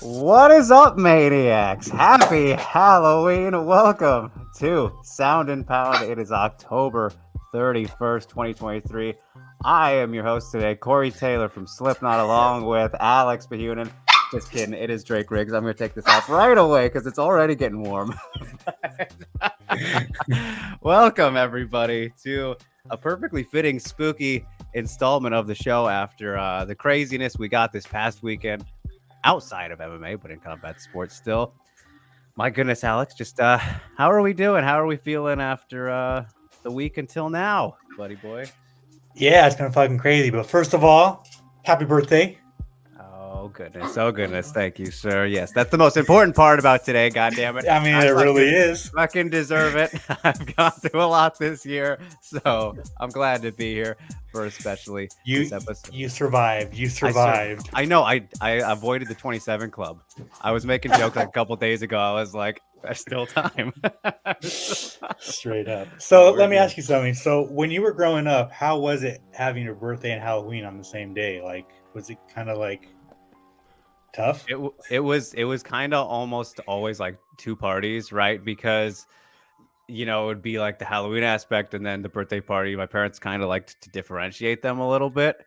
What is up, maniacs? Happy Halloween. Welcome to Sound and Pound. It is October 31st, 2023. I am your host today, Corey Taylor from Slipknot, along with Alex Behunin. Just kidding. It is Drake Riggs. I'm going to take this off right away because it's already getting warm. Welcome, everybody, to a perfectly fitting, spooky installment of the show after the craziness we got this past weekend. Outside of MMA, but in combat sports still. My goodness, Alex, just how are we doing? How are we feeling after the week until now, buddy boy? Yeah, it's been fucking crazy. But first of all, happy birthday. Oh goodness, oh goodness. Thank you, sir. Yes, that's the most important part about today, God damn it. I mean, it really is. Fucking deserve it. I've gone through a lot this year, so I'm glad to be here for especially this episode. You survived. You survived. I know. I avoided the 27 club. I was making jokes like a couple days ago. I was like, there's still time. Straight up. So let me ask you something. So when you were growing up, how was it having your birthday and Halloween on the same day? Like, was it kind of like tough? It was kind of almost always like two parties, right? Because it would be like the Halloween aspect and then the birthday party. My parents kind of liked to differentiate them a little bit.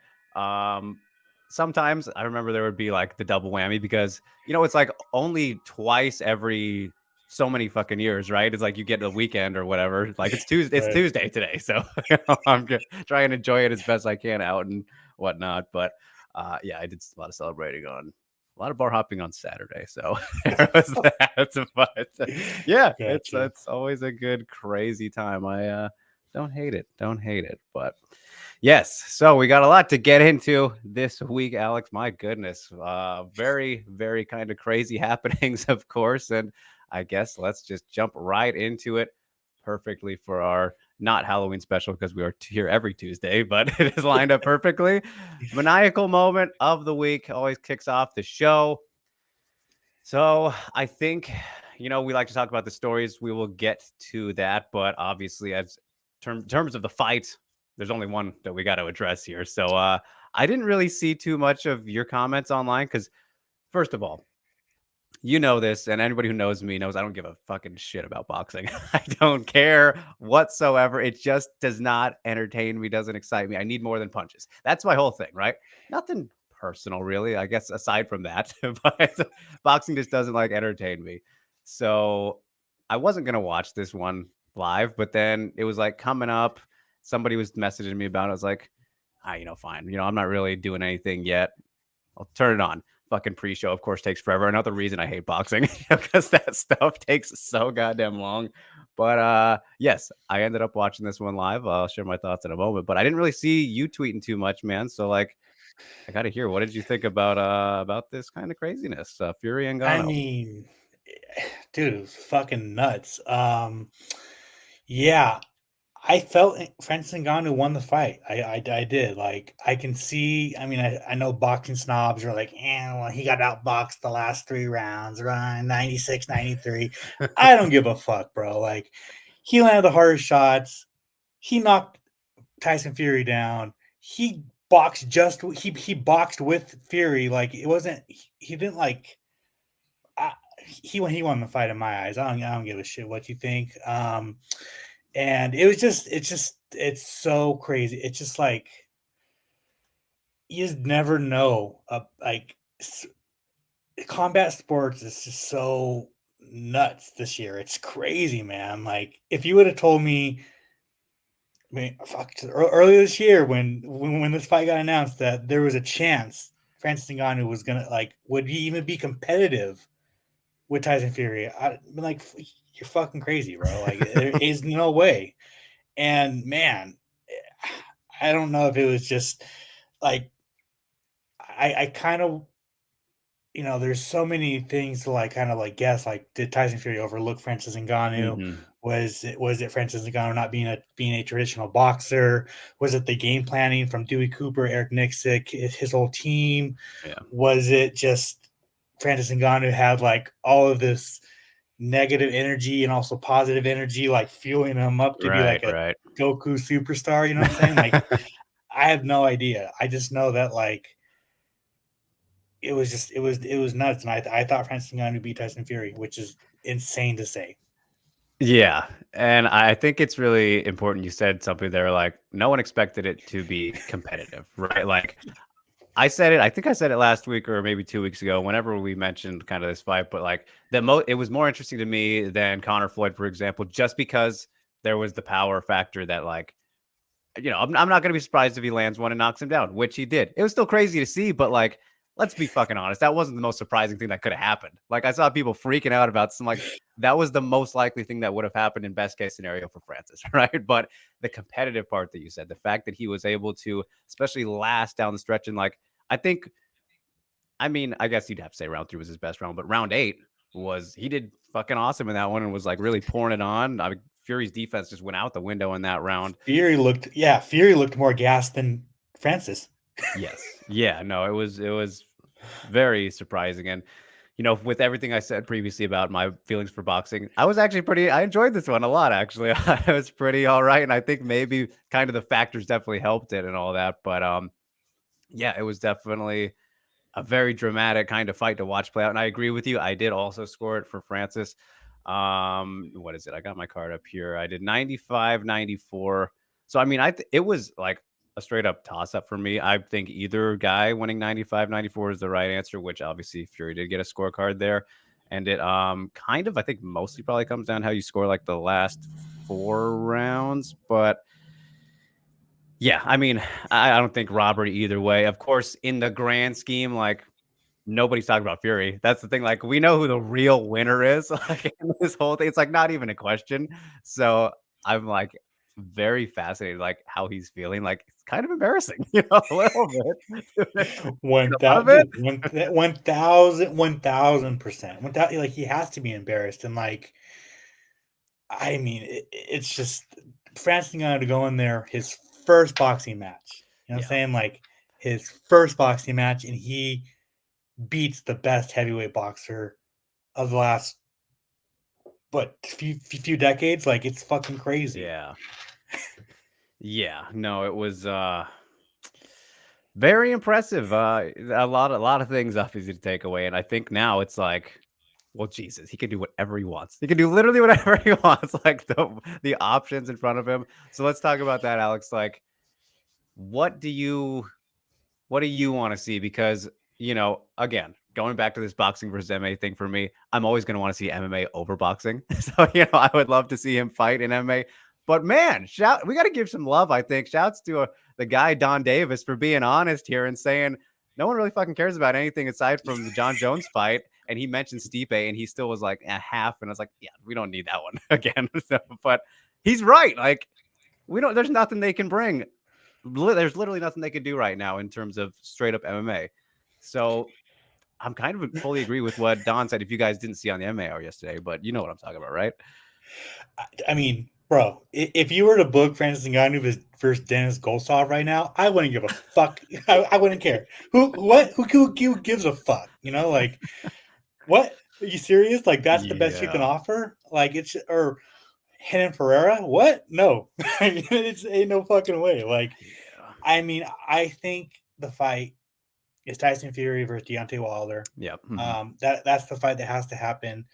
Sometimes I remember there would be like the double whammy because it's like only twice every so many fucking years, right? It's like you get a weekend or whatever. Like it's Tuesday. It's Tuesday today, so I'm trying to enjoy it as best I can out and whatnot. But yeah, I did a lot of celebrating on. A lot of bar hopping on Saturday, so there was that. But yeah, gotcha. It's always a good crazy time. I don't hate it, but yes. So we got a lot to get into this week, Alex. My goodness, very, very kind of crazy happenings, of course. And I guess let's just jump right into it perfectly for our not Halloween special because we are here every Tuesday, but it is lined up perfectly. Maniacal moment of the week always kicks off the show. So I think, we like to talk about the stories. We will get to that, but obviously as terms of the fight, there's only one that we got to address here. So I didn't really see too much of your comments online because first of all, you know this, and anybody who knows me knows I don't give a fucking shit about boxing. I don't care whatsoever. It just does not entertain me, doesn't excite me. I need more than punches. That's my whole thing, right? Nothing personal, really, I guess, aside from that. But boxing just doesn't entertain me. So I wasn't going to watch this one live, but then it was like coming up. Somebody was messaging me about it. I was like, fine. I'm not really doing anything yet. I'll turn it on. Fucking pre-show, of course, takes forever. Another reason I hate boxing because that stuff takes so goddamn long. But yes, I ended up watching this one live. I'll share my thoughts in a moment. But I didn't really see you tweeting too much, man. So I got to hear, what did you think about this kind of craziness? Fury and Ngannou. I mean, dude, it was fucking nuts. Yeah. I felt Francis Ngannou won the fight. I did. Like, I can see. I mean, I know boxing snobs are like, well, he got outboxed the last 3 rounds, right? 96, 93. I don't give a fuck, bro. Like, he landed the hardest shots. He knocked Tyson Fury down. He boxed he boxed with Fury. Like, it wasn't. He didn't like. He won the fight in my eyes. I don't give a shit what you think. And it's so crazy. It's just like, you just never know. Combat sports is just so nuts this year. It's crazy, man. Like, if you would have told me, earlier this year when this fight got announced that there was a chance Francis Ngannou was gonna would he even be competitive with Tyson Fury, I'd be like, you're fucking crazy, bro. Like, there is no way. And man, I don't know if it was just like, I kind of, there's so many things to guess, did Tyson Fury overlook Francis Ngannou? Mm-hmm. Was it Francis Ngannou not being a traditional boxer? Was it the game planning from Dewey Cooper, Eric Nixick, his whole team? Yeah. Was it just Francis Ngannou had all of this negative energy and also positive energy, fueling him up to be a Goku superstar? You know what I'm saying? I have no idea. I just know that it was nuts. And I thought Francis Ngannou beat Tyson Fury, which is insane to say. Yeah, and I think it's really important. You said something there, like no one expected it to be competitive, right? Like I said it. I think I said it last week or maybe 2 weeks ago. Whenever we mentioned kind of this fight, but like it was more interesting to me than Conor Floyd, for example, just because there was the power factor that like I'm not going to be surprised if he lands one and knocks him down, which he did. It was still crazy to see, but like, let's be fucking honest. That wasn't the most surprising thing that could have happened. Like, I saw people freaking out about some, like, that was the most likely thing that would have happened in best case scenario for Francis, right? But the competitive part that you said, the fact that he was able to, especially last down the stretch, and like, I guess you'd have to say round 3 was his best round, but round 8 he did fucking awesome in that one and was like really pouring it on. I mean, Fury's defense just went out the window in that round. Fury looked more gassed than Francis. Yes. Yeah, no, it was very surprising. And with everything I said previously about my feelings for boxing, I enjoyed this one a lot, actually. It was pretty all right. And I think maybe kind of the factors definitely helped it and all that. But yeah, it was definitely a very dramatic kind of fight to watch play out. And I agree with you. I did also score it for Francis. What is it? I got my card up here. I did 95-94. So I mean, it was like a straight up toss up for me. I think either guy winning 95-94 is the right answer, which obviously Fury did get a scorecard there. And it kind of, I think, mostly probably comes down how you score like the last 4 rounds. But yeah, I mean, I don't think robbery either way. Of course, in the grand scheme, like nobody's talking about Fury. That's the thing. Like, we know who the real winner is. Like in this whole thing, it's like not even a question. So I'm like very fascinated, like how he's feeling. Like it's kind of embarrassing, a little bit. 1000%. Like he has to be embarrassed, and like, I mean, it's just Francis Ngannou to go in there, his first boxing match. You know what I'm saying? Like his first boxing match, and he beats the best heavyweight boxer of the last few decades. Like it's fucking crazy. Yeah. No, it was very impressive. A lot of things obviously to take away, and I think now it's like, well, Jesus, he can do whatever he wants. He can do literally whatever he wants. Like the options in front of him. So let's talk about that, Alex. Like, what do you want to see? Because again, going back to this boxing versus MMA thing for me, I'm always going to want to see MMA over boxing. So I would love to see him fight in MMA. But man, we got to give some love. I think shouts to the guy Don Davis for being honest here and saying no one really fucking cares about anything aside from the John Jones fight. And he mentioned Stipe, and he still was like a half. And I was like, yeah, we don't need that one again. But he's right. Like there's nothing they can bring. There's literally nothing they can do right now in terms of straight up MMA. So I'm kind of fully agree with what Don said. If you guys didn't see on the MMA hour yesterday, but you know what I'm talking about, right? I mean, bro, if you were to book Francis Ngannou versus Dennis Golsov right now, I wouldn't give a fuck. I wouldn't care. Who gives a fuck? Like, what? Are you serious? Like, that's the best you can offer? Like, or Renan Ferreira? What? No. It's ain't no fucking way. Like, I mean, I think the fight is Tyson Fury versus Deontay Wilder. Yeah. Mm-hmm. That's the fight that has to happen.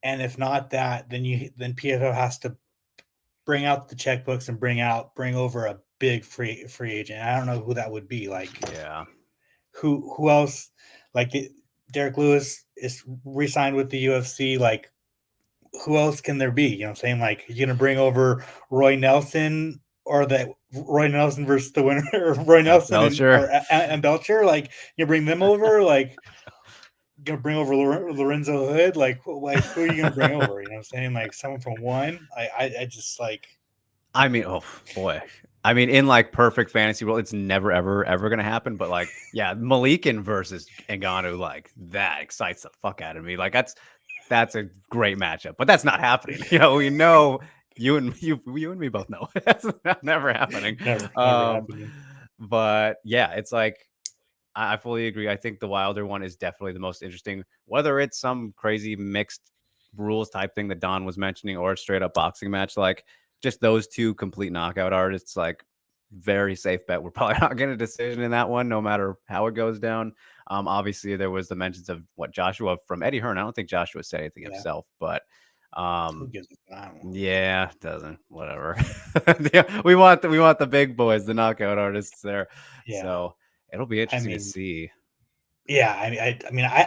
And if not that, then PFL has to bring out the checkbooks and bring over a big free agent. I don't know who that would be. Like, who else? Like Derek Lewis is re-signed with the UFC. Like, who else can there be? You know what I'm saying? Like, you're gonna bring over Roy Nelson, or the Roy Nelson versus the winner, or Roy Nelson and Belcher. Like, you bring them over. Like, you're gonna bring over Lorenzo Hood. Like who are you gonna bring over? You know what I'm saying? Like someone from one. I just like. I mean, oh boy. I mean, in like perfect fantasy world, it's never ever gonna happen. But like, yeah, Malikin versus Ngannou, like that excites the fuck out of me. Like that's a great matchup, but that's not happening. We know you and me both know that's never happening. Never happening. But yeah, it's like I fully agree. I think the Wilder one is definitely the most interesting, whether it's some crazy mixed rules type thing that Don was mentioning or a straight up boxing match. Like just those two complete knockout artists, like very safe bet. We're probably not getting a decision in that one, no matter how it goes down. Obviously, there was the mentions of what Joshua from Eddie Hearn. I don't think Joshua said anything Yeah. himself, but Who gives a fuck? yeah, doesn't whatever. Yeah, we want the big boys, the knockout artists there. Yeah. So it'll be I interesting to mean, see. yeah,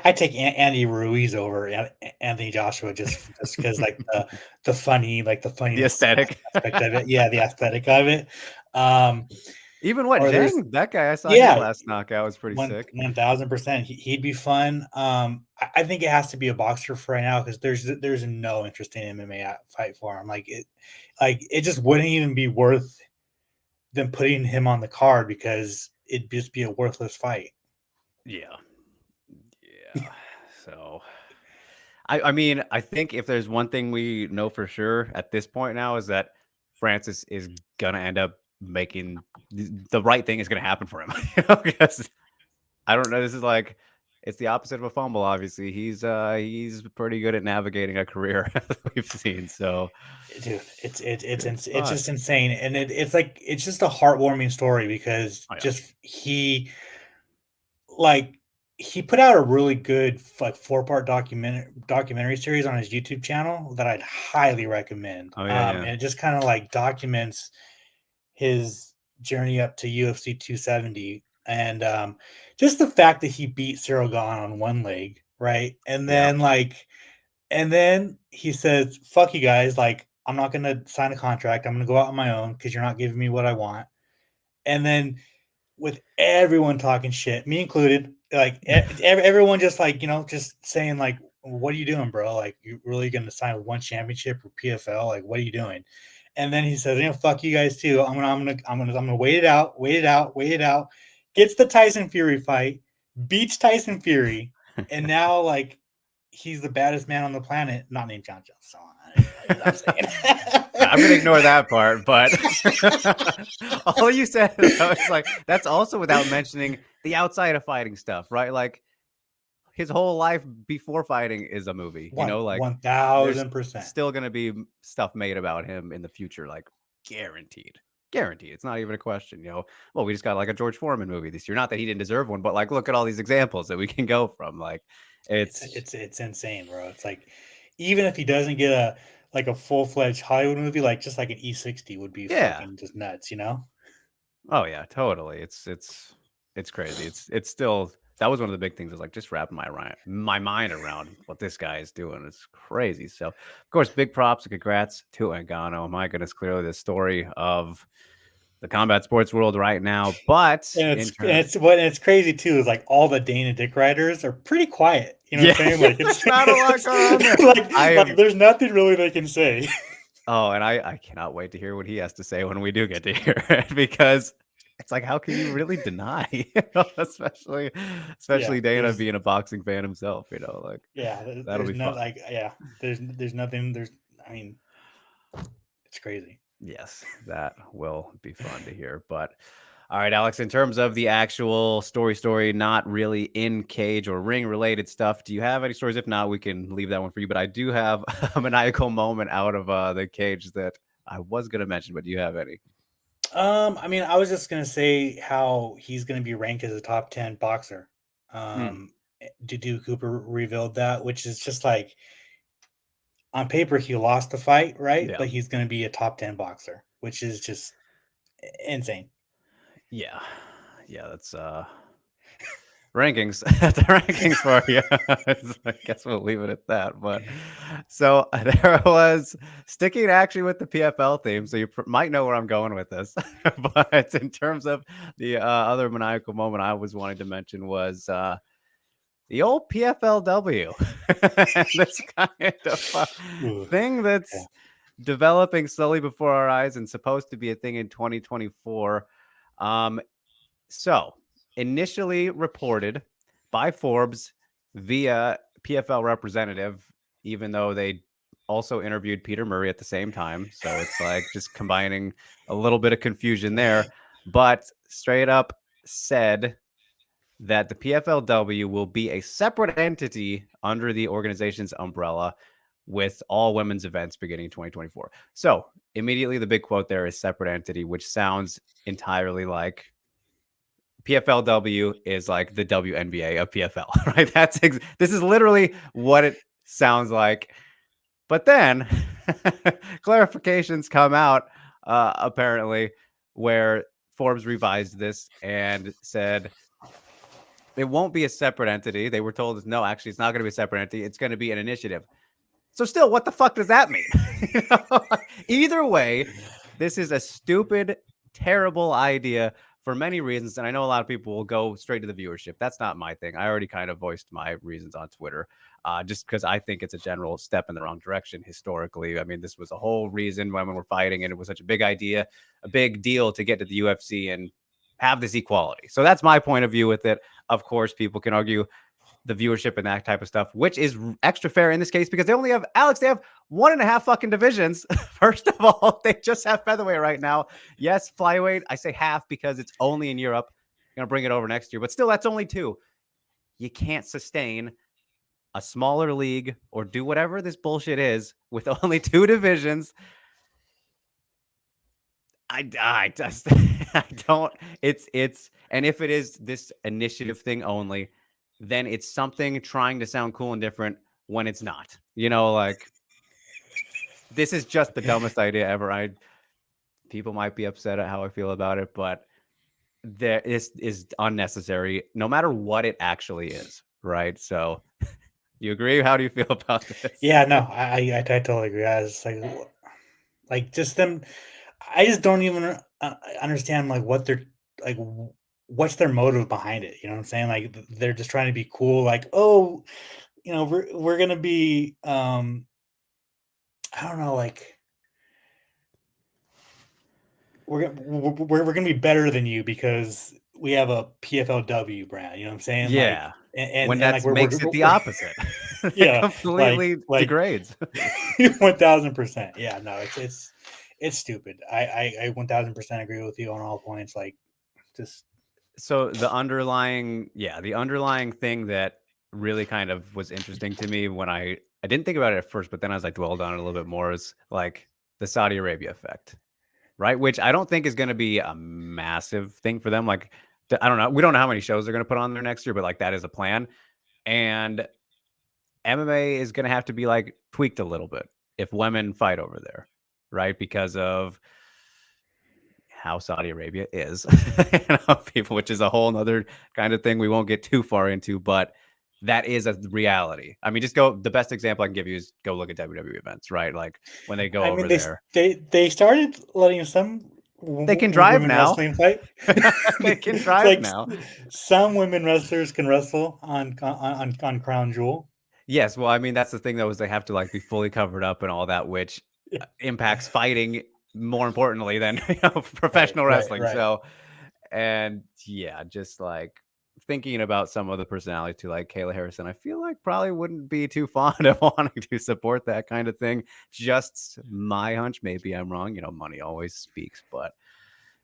I take Andy Ruiz over Anthony Joshua just because the funny like the The funniness aesthetic. aspect of it. Yeah, the aesthetic of it. Even what Or there's Zhang, that guy, I saw his yeah, last knockout was pretty one sick. 1000%. He'd be fun. I think it has to be a boxer for right now because there's no interesting MMA fight for him. Like it just wouldn't even be worth them putting him on the card because it'd just be a worthless fight. Yeah. Yeah. So I mean, I think if there's one thing we know for sure at this point now is that Francis is gonna end up making the right thing is gonna happen for him. Because I don't know. This is like it's the opposite of a fumble. Obviously, he's pretty good at navigating a career as we've seen. So, Dude, it's fun. just insane, and it's like it's just a heartwarming story because Oh yeah, just like he put out a really good like four-part documentary series on his YouTube channel that I'd highly recommend. oh yeah, yeah, And it just kind of like documents his journey up to UFC 270 and just the fact that he beat Cyril Gahn on one leg, right? yeah. And then he says, "Fuck you guys! Like I'm not gonna sign a contract. I'm gonna go out on my own because you're not giving me what I want." And then with everyone talking shit, me included, like everyone just like just saying like, "What are you doing, bro? Like you really gonna sign with one championship or PFL? Like what are you doing?" And then he says, "Fuck you guys too. I'm gonna wait it out, wait it out, wait it out." Gets the Tyson Fury fight, beats Tyson Fury, and now like he's the baddest man on the planet, not named John Jones. So I'm I'm gonna saying. ignore that part, but all you said though, is like that's also without mentioning the outside of fighting stuff, right? Like his whole life before fighting is a movie. One Like one there's thousand percent. still gonna be stuff made about him in the future, like guaranteed. Guaranteed. It's not even a question. Well, we just got like a George Foreman movie this year. Not that he didn't deserve one, but like look at all these examples that we can go from. Like It's it's it's it's insane, bro. It's like even if he doesn't get a full-fledged Hollywood movie, like just like an E60 would be yeah. fucking just nuts, you know? Oh yeah, totally. It's crazy. It's still that was one of the big things. Is like just wrapping my mind around what this guy is doing. It's crazy. So of course, big props and congrats to Ngannou. My goodness, clearly the story of the combat sports world right now. But And in turn, it's crazy too is like all the Dana Dick writers are pretty quiet. You know what yeah, I'm saying? Like there's not a lot going on there. I like am. there's nothing really they can say. Oh, and I cannot wait to hear what he has to say when we do get to hear it because it's like how can you really deny, especially Yeah, Dana being a boxing fan himself, like that'll there's be no fun. like yeah, there's nothing I mean, it's crazy. Yes, that will be fun to hear. But all right, Alex, in terms of the actual story, not really in cage or ring related stuff, do you have any stories? If not, we can leave that one for you. But I do have a maniacal moment out of the cage that I was going to mention, but do you have any? I mean, I was just gonna say how he's gonna be ranked as a top 10 boxer. Hmm. Dudu Cooper revealed that, which is just like on paper he lost the fight, right? Yeah. But he's gonna be a top 10 boxer, which is just insane. Yeah. Yeah. That's rankings. The rankings for you. I guess we'll leave it at that. But so there was sticking actually with the PFL theme. So you might know where I'm going with this. But in terms of the other maniacal moment I was wanting to mention was the old PFLW. And this kind of Ooh, thing yeah. that's developing slowly before our eyes and supposed to be a thing in 2024. Um, so, initially reported by Forbes via PFL representative, even though they also interviewed Peter Murray at the same time. So it's like just combining a little bit of confusion there, but straight up said that the PFLW will be a separate entity under the organization's umbrella with all women's events beginning 2024. So immediately the big quote there is separate entity, which sounds entirely like PFLW is like the WNBA of PFL, right? This is literally what it sounds like. But then clarifications come out apparently where Forbes revised this and said it won't be a separate entity. They were told, no, actually, it's not going to be a separate entity. It's going to be an initiative. So still, what the fuck does that mean? Either way, this is a stupid, terrible idea for many reasons. And I know a lot of people will go straight to the viewership. That's not my thing. I already kind of voiced my reasons on Twitter, just because I think it's a general step in the wrong direction historically. I mean, this was a whole reason when we were fighting, and it was such a big idea, a big deal to get to the UFC and have this equality. So that's my point of view with it. Of course, people can argue the viewership and that type of stuff, which is extra fair in this case because they only have they have 1.5 fucking divisions. First of all, they just have featherweight right now. Yes, flyweight. I say half because it's only in Europe. I'm gonna bring it over next year, but still, that's only 2. You can't sustain a smaller league or do whatever this bullshit is with only 2 divisions. I just I don't. It's and if it is this initiative thing only, then it's something trying to sound cool and different when it's not. Like this is just the dumbest idea ever. People might be upset at how I feel about it, but there is unnecessary, no matter what it actually is, right? So, you agree? How do you feel about this? Yeah, no, I totally agree. I was like just them. I just don't even understand like what they're like. What's their motive behind it? You know what I'm saying? Like they're just trying to be cool. Like, oh, we're gonna be I don't know, like we're gonna be better than you because we have a PFLW brand. You know what I'm saying? Like, Yeah. and When and that like makes it the opposite. It yeah, completely degrades. 1000%. Yeah, no, it's stupid. I 1000% agree with you on all points. Like, just So the underlying thing that really kind of was interesting to me when I didn't think about it at first, but then as I dwelled on it a little bit more is like the Saudi Arabia effect, right? Which I don't think is going to be a massive thing for them. Like, I don't know. We don't know how many shows they're going to put on there next year, but like that is a plan. And MMA is going to have to be like tweaked a little bit if women fight over there, right? Because of how Saudi Arabia is, people, which is a whole other kind of thing we won't get too far into, but that is a reality. I mean, the best example I can give you is go look at WWE events, right? Like when they go I over mean there. they started letting some They can drive women now. wrestling fight. They can It's drive like now. some women wrestlers can wrestle on Crown Jewel. Yes, well, I mean, that's the thing though, is they have to like be fully covered up and all that, which impacts fighting more importantly than professional wrestling. Right. So, and yeah, just like thinking about some of the personality to like Kayla Harrison, I feel like probably wouldn't be too fond of wanting to support that kind of thing. Just my hunch. Maybe I'm wrong. Money always speaks, but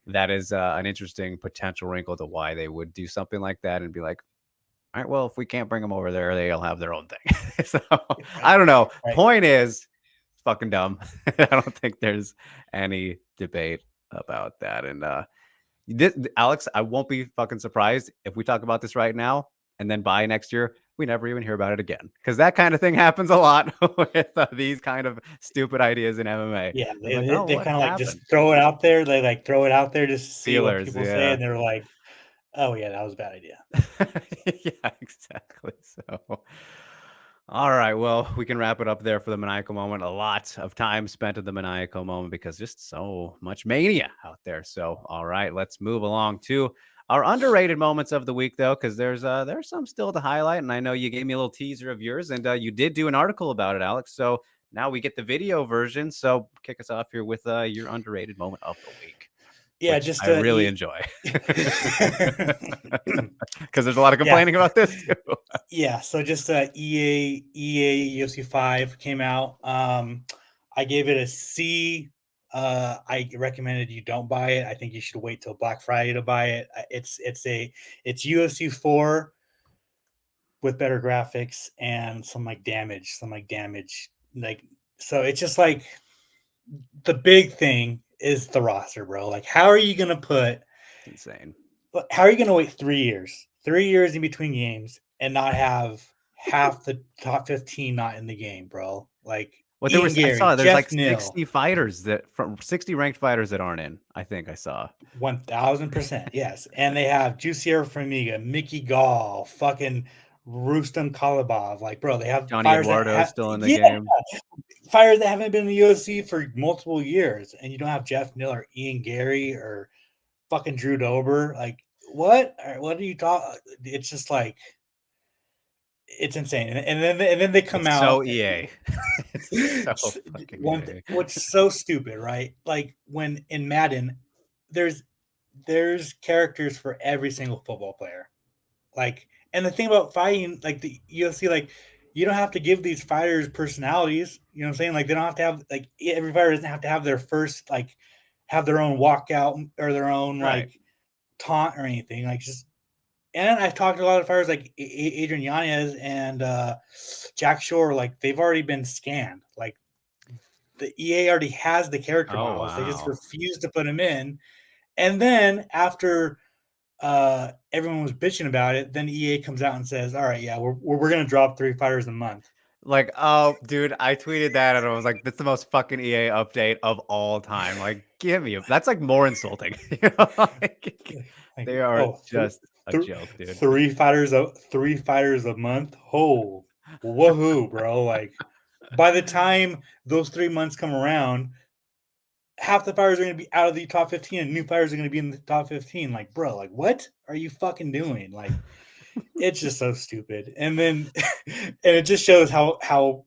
that is an interesting potential wrinkle to why they would do something like that and be like, all right, well, if we can't bring them over there, they'll have their own thing. So I don't know. Right. Point is, it's fucking dumb. I don't think there's any debate about that. And Alex, I won't be fucking surprised if we talk about this right now and then by next year, we never even hear about it again. Because that kind of thing happens a lot with these kind of stupid ideas in MMA. Yeah, Like, oh, they what kind of like just happened? throw it out there. They like throw it out there just to see what Feelers, people say, yeah. and they're like, "Oh yeah, that was a bad idea." Yeah, exactly. So, all right. Well, we can wrap it up there for the maniacal moment. A lot of time spent at the maniacal moment because just so much mania out there. So, all right, let's move along to our underrated moments of the week, though, because there's some still to highlight. And I know you gave me a little teaser of yours, and you did do an article about it, Alex. So now we get the video version. So kick us off here with your underrated moment of the week. Yeah, Which just I really enjoy. Because there's a lot of yeah, complaining about this too. yeah. So just EA UFC 5 came out. I gave it a C. I recommended you don't buy it. I think you should wait till Black Friday to buy it. It's UFC 4 with better graphics and some damage. Like, so it's just like the big thing is the roster, bro. Like, how are you gonna put It's insane. But how are you going to wait 3 years? 3 years in between games and not have half the top 15 not in the game, bro? Like Well, Ian I Garry, saw there's like Jeff Neal, 60 fighters from 60 ranked fighters that aren't in. I think I saw 1000%. Yes. And they have Jussier Formiga, Mickey Gall, fucking Rustam Kalibov. Like, bro, they have Johnny fighters that Eduardo have, still in the yeah, game. fighters that haven't been in the UFC for multiple years. And you don't have Jeff Neal or Ian Garry or fucking Drew Dober. Like, what? What are you talking? It's just like, it's insane. And then they come It's so out. EA. It's so fucking EA. What's so stupid, right? Like when in Madden, there's there's characters for every single football player. Like, and the thing about fighting, like the UFC, like you don't have to give these fighters personalities. You know what I'm saying? Like they don't have to have like every fighter doesn't have to have their first like have their own walkout or their own Right. like taunt or anything. Like just and I've talked to a lot of fighters like Adrian Yanez and Jack Shore. Like they've already been scanned. Like the EA already has the character Oh models. They just wow. refuse to put them in. And then after everyone was bitching about it, then EA comes out and says, "All right, yeah, we're gonna drop 3 fighters a month." Like, oh, dude, I tweeted that and I was like, that's the most fucking EA update of all time. Like, give me that's like more insulting. Like, Like, they are oh, just a th- joke, dude. 3 fighters a month. Oh, woohoo, bro! Like, by the time those 3 months come around, half the fighters are going to be out of the top 15 and new fighters are going to be in the top 15. Like, bro, like, what are you fucking doing? Like, it's just so stupid. And then, and it just shows how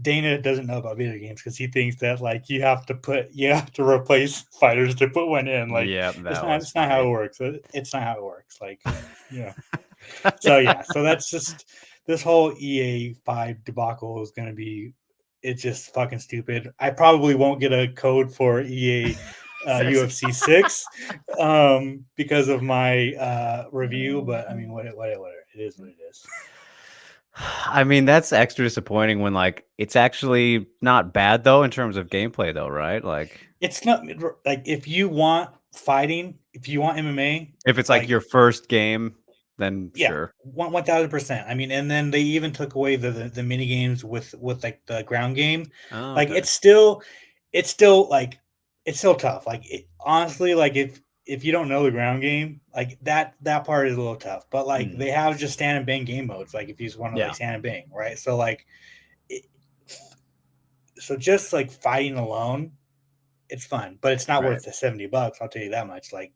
Dana doesn't know about video games because he thinks that like you have to replace fighters to put one in. Like, Yeah, that was it's not how funny. it works. It's not how it works. Like, yeah. So yeah, so that's just this whole EA 5 debacle is going to be. It's just fucking stupid. I probably won't get a code for EA UFC 6 because of my review, but I mean, whatever. It is what it is. I mean, that's extra disappointing when like it's actually not bad though in terms of gameplay though, right? Like It's not like if you want fighting, if you want MMA, if it's like like your first game, then yeah, sure. 1000%. I mean, and then they even took away the mini games with like the ground game. Oh, Like okay. it's still like it's still tough. Like honestly, like if you don't know the ground game, like that part is a little tough. But like Mm, they have just stand and bang game modes. Like if you just want to like yeah, stand and bang, right? So like, it, so just like fighting alone, it's fun, but it's not right. worth the $70. I'll tell you that much. Like,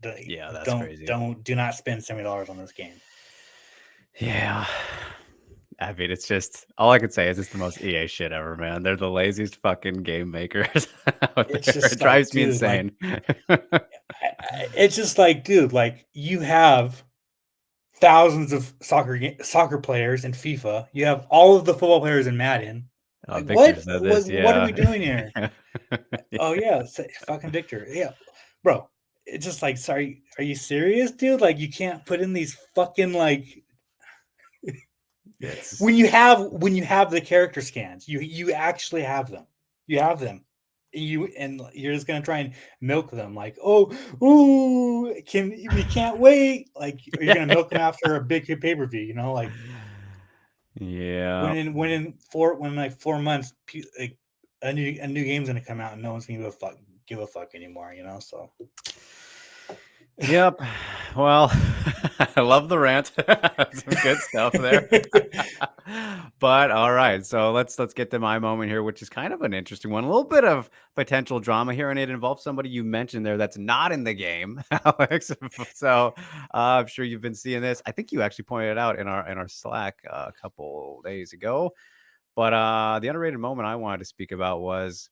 Yeah, that's crazy. do not spend $70 on this game. Yeah. I mean, it's just all I could say is it's the most EA shit ever, man. They're the laziest fucking game makers out It's there. It just like, drives me dude, like insane. it's just like, dude, like you have thousands of soccer players in FIFA. You have all of the football players in Madden. Like Victor said this, what are yeah. we doing here? Oh yeah, fucking Victor. Yeah, bro. It's just like, sorry, are you serious, dude? Like you can't put in these fucking like It's when you have the character scans, you actually have them. You have them. You're just gonna try and milk them like, oh, ooh, we can't wait. Like you're yeah, gonna milk them after a big pay-per-view, you know, like yeah. when like 4 months like a new game's gonna come out and no one's gonna give a fuck anymore, you know. So Yep. Well, I love the rant. Some good stuff there. But all right, so let's get to my moment here, which is kind of an interesting one. A little bit of potential drama here, and it involves somebody you mentioned there that's not in the game, Alex. So I'm sure you've been seeing this. I think you actually pointed it out in our Slack a couple days ago. But the underrated moment I wanted to speak about was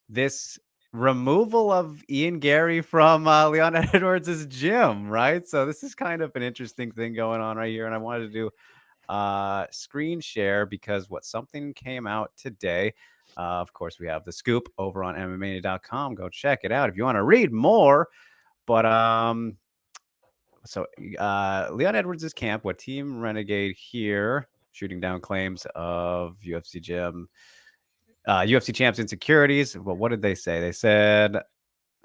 this removal of Ian Garry from Leon Edwards' gym, right? So this is kind of an interesting thing going on right here, and I wanted to do screen share because something came out today. Of course, we have the scoop over on MMania.com. Go check it out if you want to read more. But so Leon Edwards' camp, what Team Renegade here, shooting down claims of UFC gym, UFC champs insecurities. Well, what did they say? They said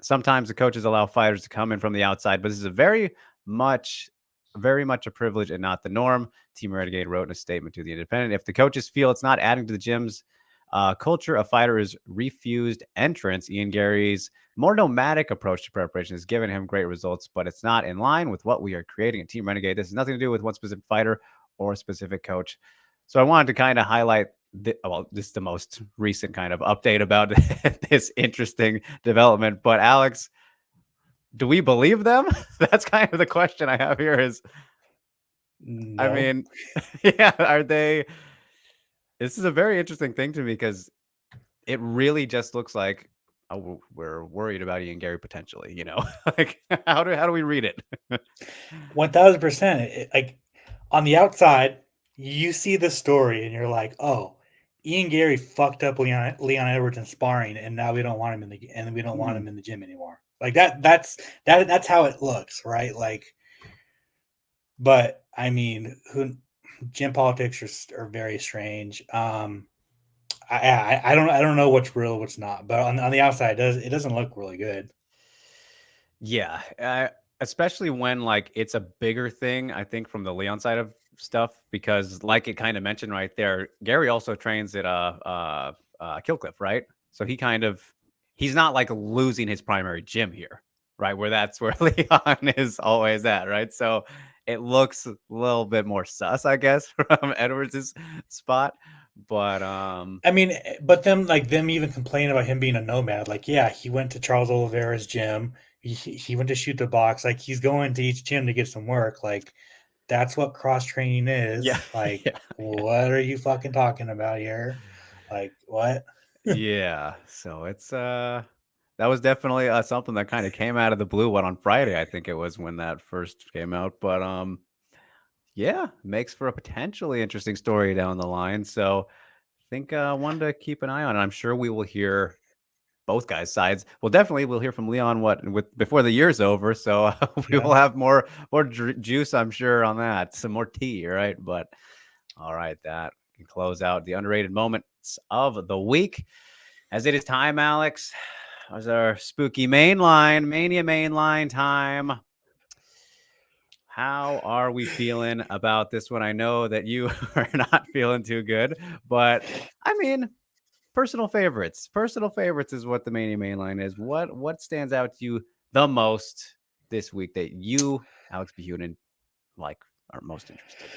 sometimes the coaches allow fighters to come in from the outside, but this is much, very much a privilege and not the norm. Team Renegade wrote in a statement to the Independent, if the coaches feel it's not adding to the gym's culture, a fighter is refused entrance. Ian Garry's more nomadic approach to preparation has given him great results, but it's not in line with what we are creating at Team Renegade. This has nothing to do with one specific fighter or a specific coach. So I wanted to kind of highlight this is the most recent kind of update about this interesting development. But Alex, do we believe them? That's kind of the question I have here is, No. I mean, yeah, are they? This is a very interesting thing to me because it really just looks like, oh, we're worried about Ian Garry potentially, like how do we read it? 1000%. Like on the outside, you see the story and you're like, oh, Ian Garry fucked up Leon Edwards in sparring, and now we don't want him in the gym anymore. Like that's how it looks, right? Like, but I mean, gym politics are very strange. I don't know what's real, what's not, but on the outside, it doesn't look really good. Yeah, especially when like it's a bigger thing, I think, from the Leon side of stuff, because like it kind of mentioned right there, Garry also trains at Kill Cliff, right? So he's not like losing his primary gym here, right? That's where Leon is always at, right? So it looks a little bit more sus, I guess, from Edwards' spot. But I mean, but them even complaining about him being a nomad. Like, yeah, he went to Charles Oliveira's gym. He went to shoot the box. Like, he's going to each gym to get some work. Like, that's what cross training is. yeah, Like, yeah. what are you fucking talking about here? Like, what? Yeah, so it's that was definitely something that kind of came out of the blue. What, on Friday, I think it was, when that first came out. But yeah, makes for a potentially interesting story down the line. So I think one to keep an eye on. I'm sure we will hear both guys' sides. Well, definitely we'll hear from Leon before the year's over. So we will have more juice, I'm sure, on that. Some more tea, right? But all right, that can close out the underrated moments of the week. As it is time, Alex, as our spooky Mania mainline time. How are we feeling about this one? I know that you are not feeling too good, but I mean, personal favorites. Personal favorites is what the Mania mainline is. What stands out to you the most this week that you, Alex Behunin, are most interested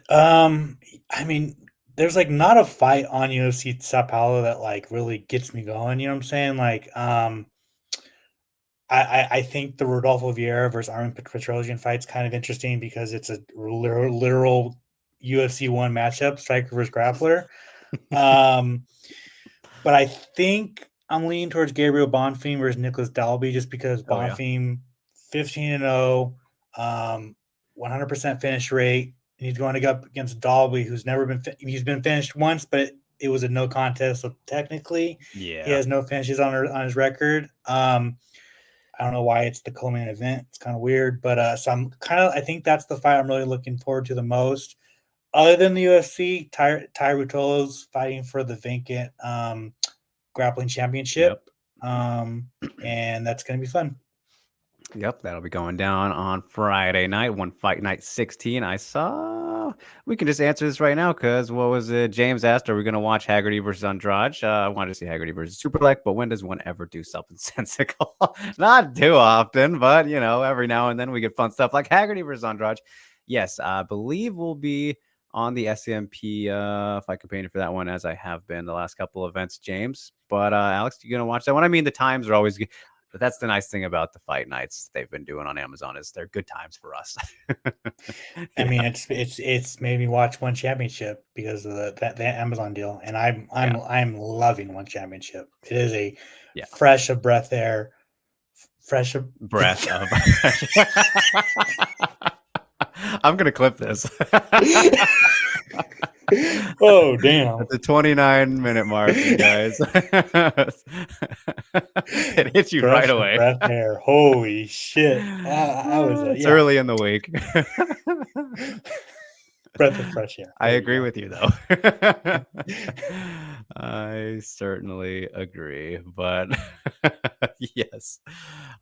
in? I mean, there's like not a fight on UFC Sao Paulo that like really gets me going. You know what I'm saying? Like, I think the Rodolfo Vieira versus Armin Petrosyan fight's kind of interesting because it's a literal UFC one matchup, striker versus grappler. But I think I'm leaning towards Gabriel Bonfim versus Nicholas Dalby just because Bonfim 15-0, 100% finish rate, and he's going up against Dalby, who's never been he's been finished once, but it was a no contest, so technically he has no finishes on his record. I don't know why it's the co-main event. It's kind of weird, but I think that's the fight I'm really looking forward to the most. Other than the UFC, Ty Ruotolo's fighting for the vacant grappling championship, and that's going to be fun. Yep, that'll be going down on Friday night, One Fight Night 16. We can just answer this right now because what was it? James asked, are we going to watch Haggerty versus Andrade? I wanted to see Haggerty versus Superlek, but when does one ever do something sensical? Not too often, but every now and then we get fun stuff like Haggerty versus Andrade. Yes, I believe we'll be on the SMP fight campaign for that one, as I have been the last couple of events, James. But Alex, you going to watch that one? I mean, the times are always good. But that's the nice thing about the fight nights they've been doing on Amazon, is they're good times for us. I mean, it's made me watch One Championship because of the Amazon deal, and I'm loving One Championship. It is a fresh of breath air, fresh of breath of. I'm gonna clip this. Oh damn! At the 29-minute mark, you guys. It hits you fresh right away. Breath air. Holy shit! It's early in the week. Breath of fresh air. I agree with you, though. I certainly agree, but yes,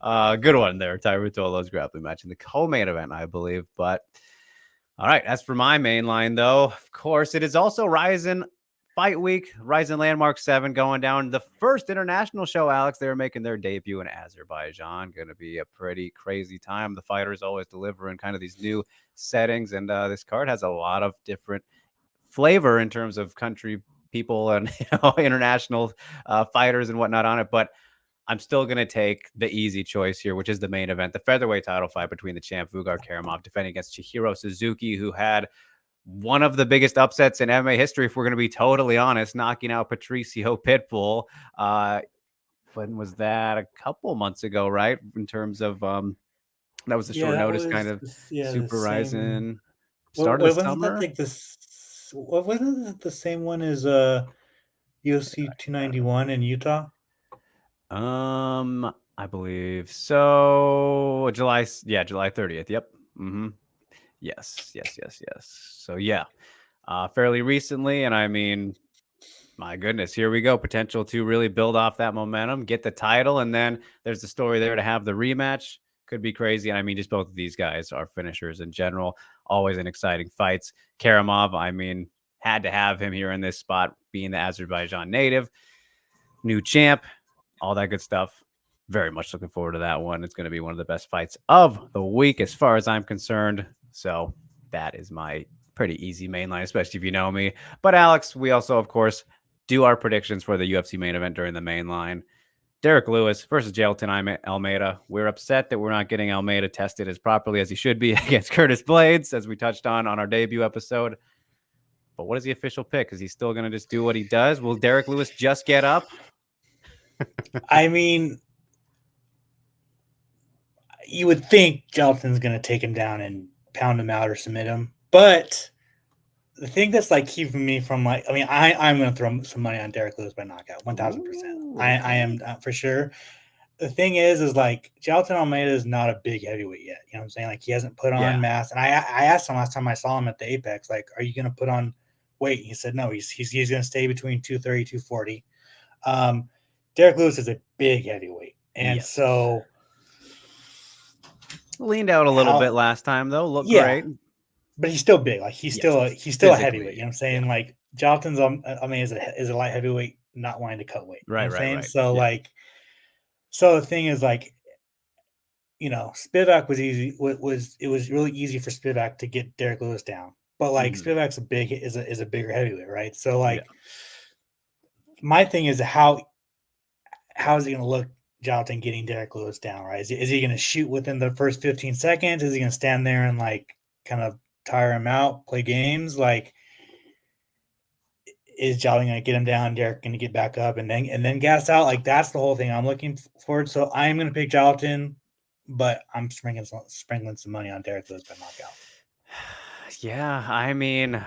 good one there. Ty Ruotolo's grappling match in the co-main event, I believe. But all right, as for my main line, though, of course, it is also RIZIN Fight Week, RIZIN Landmark 7 going down. The first international show, Alex. They're making their debut in Azerbaijan. Going to be a pretty crazy time. The fighters always deliver in kind of these new settings, and this card has a lot of different flavor in terms of country people and international fighters and whatnot on it. But I'm still going to take the easy choice here, which is the main event, the featherweight title fight between the champ Vugar Karamov defending against Chihiro Suzuki, who had one of the biggest upsets in MMA history, if we're going to be totally honest, knocking out Patricio Pitbull. When was that? A couple months ago, right? In terms of that was a short that notice was kind of the Super same. Rising start of the Wasn't that summer. like this? Wasn't it the same one as UFC 291 in Utah? I believe so. July 30th. Yep. Yes. So yeah, fairly recently, and I mean, my goodness, here we go. Potential to really build off that momentum, get the title, and then there's the story there to have the rematch. Could be crazy. And I mean, just both of these guys are finishers in general. Always in exciting fights. Karamov, I mean, had to have him here in this spot, being the Azerbaijan native, new champ, all that good stuff. Very much looking forward to that one. It's going to be one of the best fights of the week as far as I'm concerned. So that is my pretty easy main line, especially if you know me. But Alex, we also, of course, do our predictions for the UFC main event during the main line. Derek Lewis versus Jailton Almeida. We're upset that we're not getting Almeida tested as properly as he should be against Curtis Blades, as we touched on our debut episode. But what is the official pick? Is he still going to just do what he does? Will Derek Lewis just get up? I mean, you would think Jailton's going to take him down and pound him out or submit him, but the thing that's like keeping me from like, I mean, I'm going to throw some money on Derek Lewis by knockout, 1,000%. I am for sure. The thing is like Jailton Almeida is not a big heavyweight yet. You know what I'm saying? Like he hasn't put on mass. And I asked him last time I saw him at the Apex, like, are you going to put on weight? He said no. He's going to stay between 230, 240. Derek Lewis is a big heavyweight, and so leaned out a little bit last time though. Looked great. But he's still big. Like he's still a heavyweight. You know what I'm saying? Like Jailton's I mean is a light heavyweight not wanting to cut weight. You know what I'm saying? So like so the thing is like, you know, Spivak was easy. It was really easy for Spivak to get Derek Lewis down. But like Spivak's is a bigger heavyweight, right? So like my thing is how is he going to look, Jailton, getting Derek Lewis down, right? Is he going to shoot within the first 15 seconds? Is he going to stand there and like kind of tire him out, play games? Like, is Jailton going to get him down? Derek going to get back up and then gas out? Like, that's the whole thing I'm looking forward. So I'm going to pick Jailton, but I'm sprinkling some money on Derek Lewis by knockout. Yeah, I mean,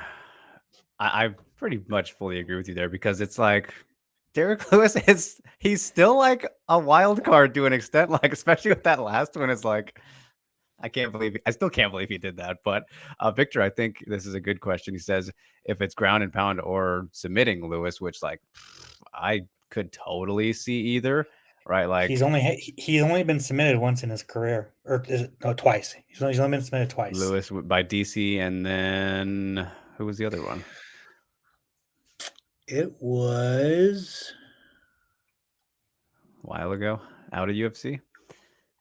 I pretty much fully agree with you there, because it's like Derek Lewis he's still like a wild card to an extent, like especially with that last one. Is like, I still can't believe he did that. But Victor, I think this is a good question. He says if it's ground and pound or submitting Lewis, which like I could totally see either. Right, like he's only been submitted once in his career, or twice. He's only been submitted twice. Lewis by DC, and then who was the other one? It was a while ago, out of UFC.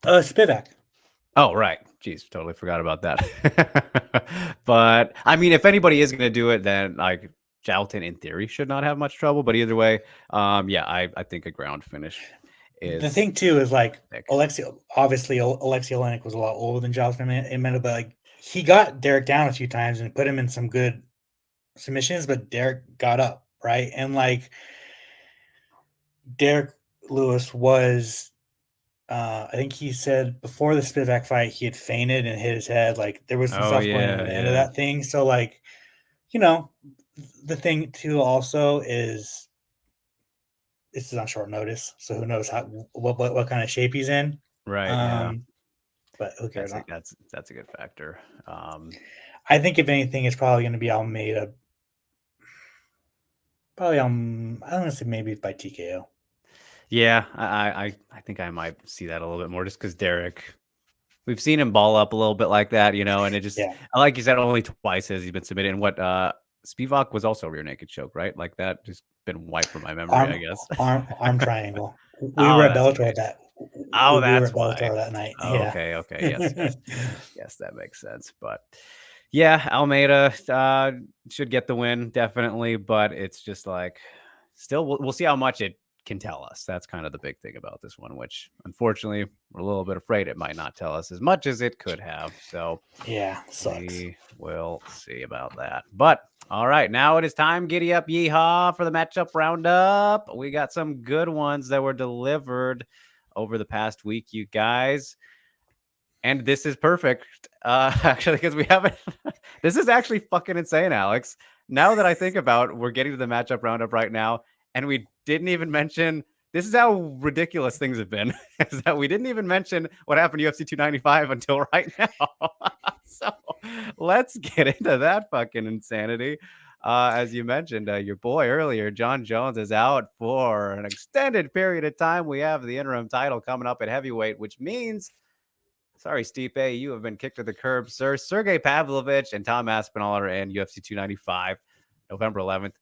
Spivak. Oh, right. Jeez, totally forgot about that. But I mean, if anybody is going to do it, then like Jailton in theory should not have much trouble. But either way, I think a ground finish is the thing too. Is like Alexei Oleinik was a lot older than Jailton, but like he got Derek down a few times and put him in some good submissions, but Derek got up, right? And like Derek Lewis was I think he said before the Spivak fight he had fainted and hit his head. Like there was some stuff going on at the end of that thing. So like, you know, the thing too also is this is on short notice, so who knows what kind of shape he's in. Right. But who cares? That's a good factor. I think if anything, it's probably going to be Almeida. Probably I'm gonna say maybe by TKO. Yeah, I think I might see that a little bit more just because Derek. We've seen him ball up a little bit like that, and it just, Yeah. like you said, only twice has he been submitted. And what Spivak was also a rear naked choke, right? Like that just been wiped from my memory, I Arm guess. arm triangle. We were Oh, at that's Bellator right. that Oh, we were that's at why. Bellator that night. Oh, Yeah. okay, okay. Yes, that makes sense. But yeah, Almeida should get the win, definitely. But it's just like, still, we'll see how much it can tell us. That's kind of the big thing about this one, which unfortunately, we're a little bit afraid it might not tell us as much as it could have. So Yeah, sucks. we will see about that. But all right, now it is time. Giddy up, yeehaw, for the matchup roundup. We got some good ones that were delivered over the past week, you guys. And this is perfect, actually, because we haven't. This is actually fucking insane, Alex. Now that I think about, we're getting to the matchup roundup right now, and we didn't even mention. This is how ridiculous things have been. Is that we didn't even mention what happened to UFC 295 until right now. So let's get into that fucking insanity. As you mentioned, your boy earlier, John Jones, is out for an extended period of time. We have the interim title coming up at heavyweight, which means, sorry, Stipe, you have been kicked to the curb, sir. Sergey Pavlovich and Tom Aspinall are in UFC 295, November 11th.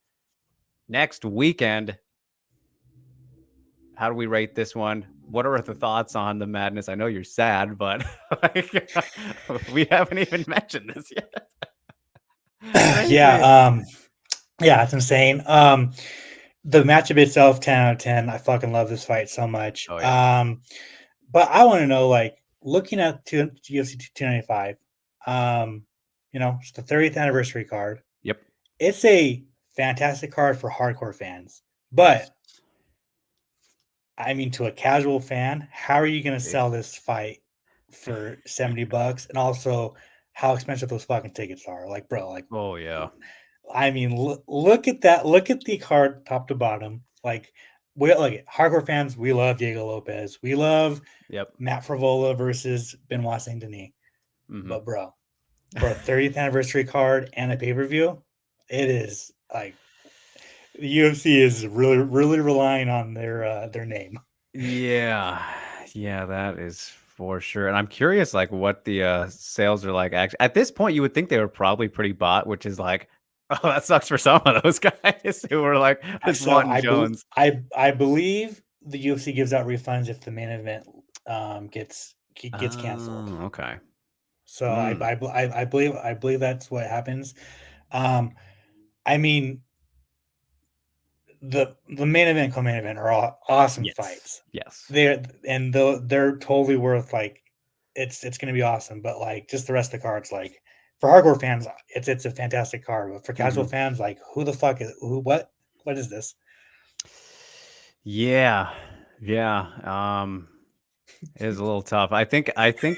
Next weekend, how do we rate this one? What are the thoughts on the madness? I know you're sad, but like, we haven't even mentioned this yet. Crazy. Yeah, yeah, it's insane. The matchup itself, 10 out of 10. I fucking love this fight so much. Oh, yeah. But I want to know, like, looking at UFC 295, it's the 30th anniversary card. Yep. It's a fantastic card for hardcore fans. Yes. But I mean, to a casual fan, how are you going to See. sell this fight for $70? And also, how expensive those fucking tickets are? Like, bro, like, Oh, yeah. I mean, look at that. Look at the card top to bottom. Like, we look at hardcore fans. We love Diego Lopez. We love Yep. Matt Favola versus Benoit Saint Denis. Mm-hmm. But bro, for a 30th anniversary card and a pay per view, it is like the UFC is really, really relying on their name. Yeah. Yeah, that is for sure. And I'm curious, like, what the sales are like. Actually, at this point, you would think they were probably pretty bought, which is like, oh, that sucks for some of those guys who were like just So wanting Jones. I believe the UFC gives out refunds if the main event gets canceled. Oh, okay. So Mm, I believe that's what happens. Um, I mean, the main event, co-main event are all awesome yes. fights. Yes. They're totally worth, like, it's gonna be awesome. But like just the rest of the cards, like for hardcore fans, it's a fantastic card. But for casual Hmm. fans, like who the fuck is who what is this? Yeah. Yeah. It is a little tough. I think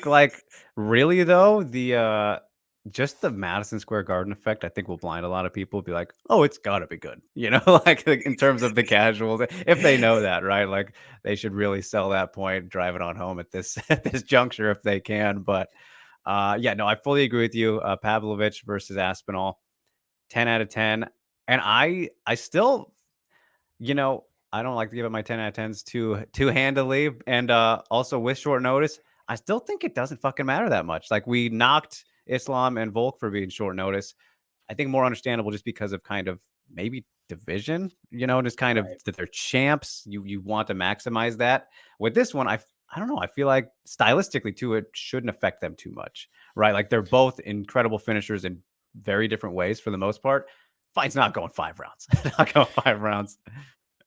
like really though, the just the Madison Square Garden effect, I think will blind a lot of people, be like, oh, it's gotta be good. Like in terms of the casuals, if they know that, right? Like they should really sell that point, drive it on home at this at this juncture if they can. But yeah, no, I fully agree with you. Pavlovich versus Aspinall, 10 out of 10. And I still, you know, I don't like to give up my 10 out of 10s too handily. And also with short notice, I still think it doesn't fucking matter that much. Like we knocked Islam and Volk for being short notice. I think more understandable just because of kind of maybe division, just kind of Right. that they're champs. You want to maximize that. With this one, I don't know. I feel like stylistically too, it shouldn't affect them too much, right? Like they're both incredible finishers in very different ways for the most part. Fight's not going 5 rounds. Not going 5 rounds.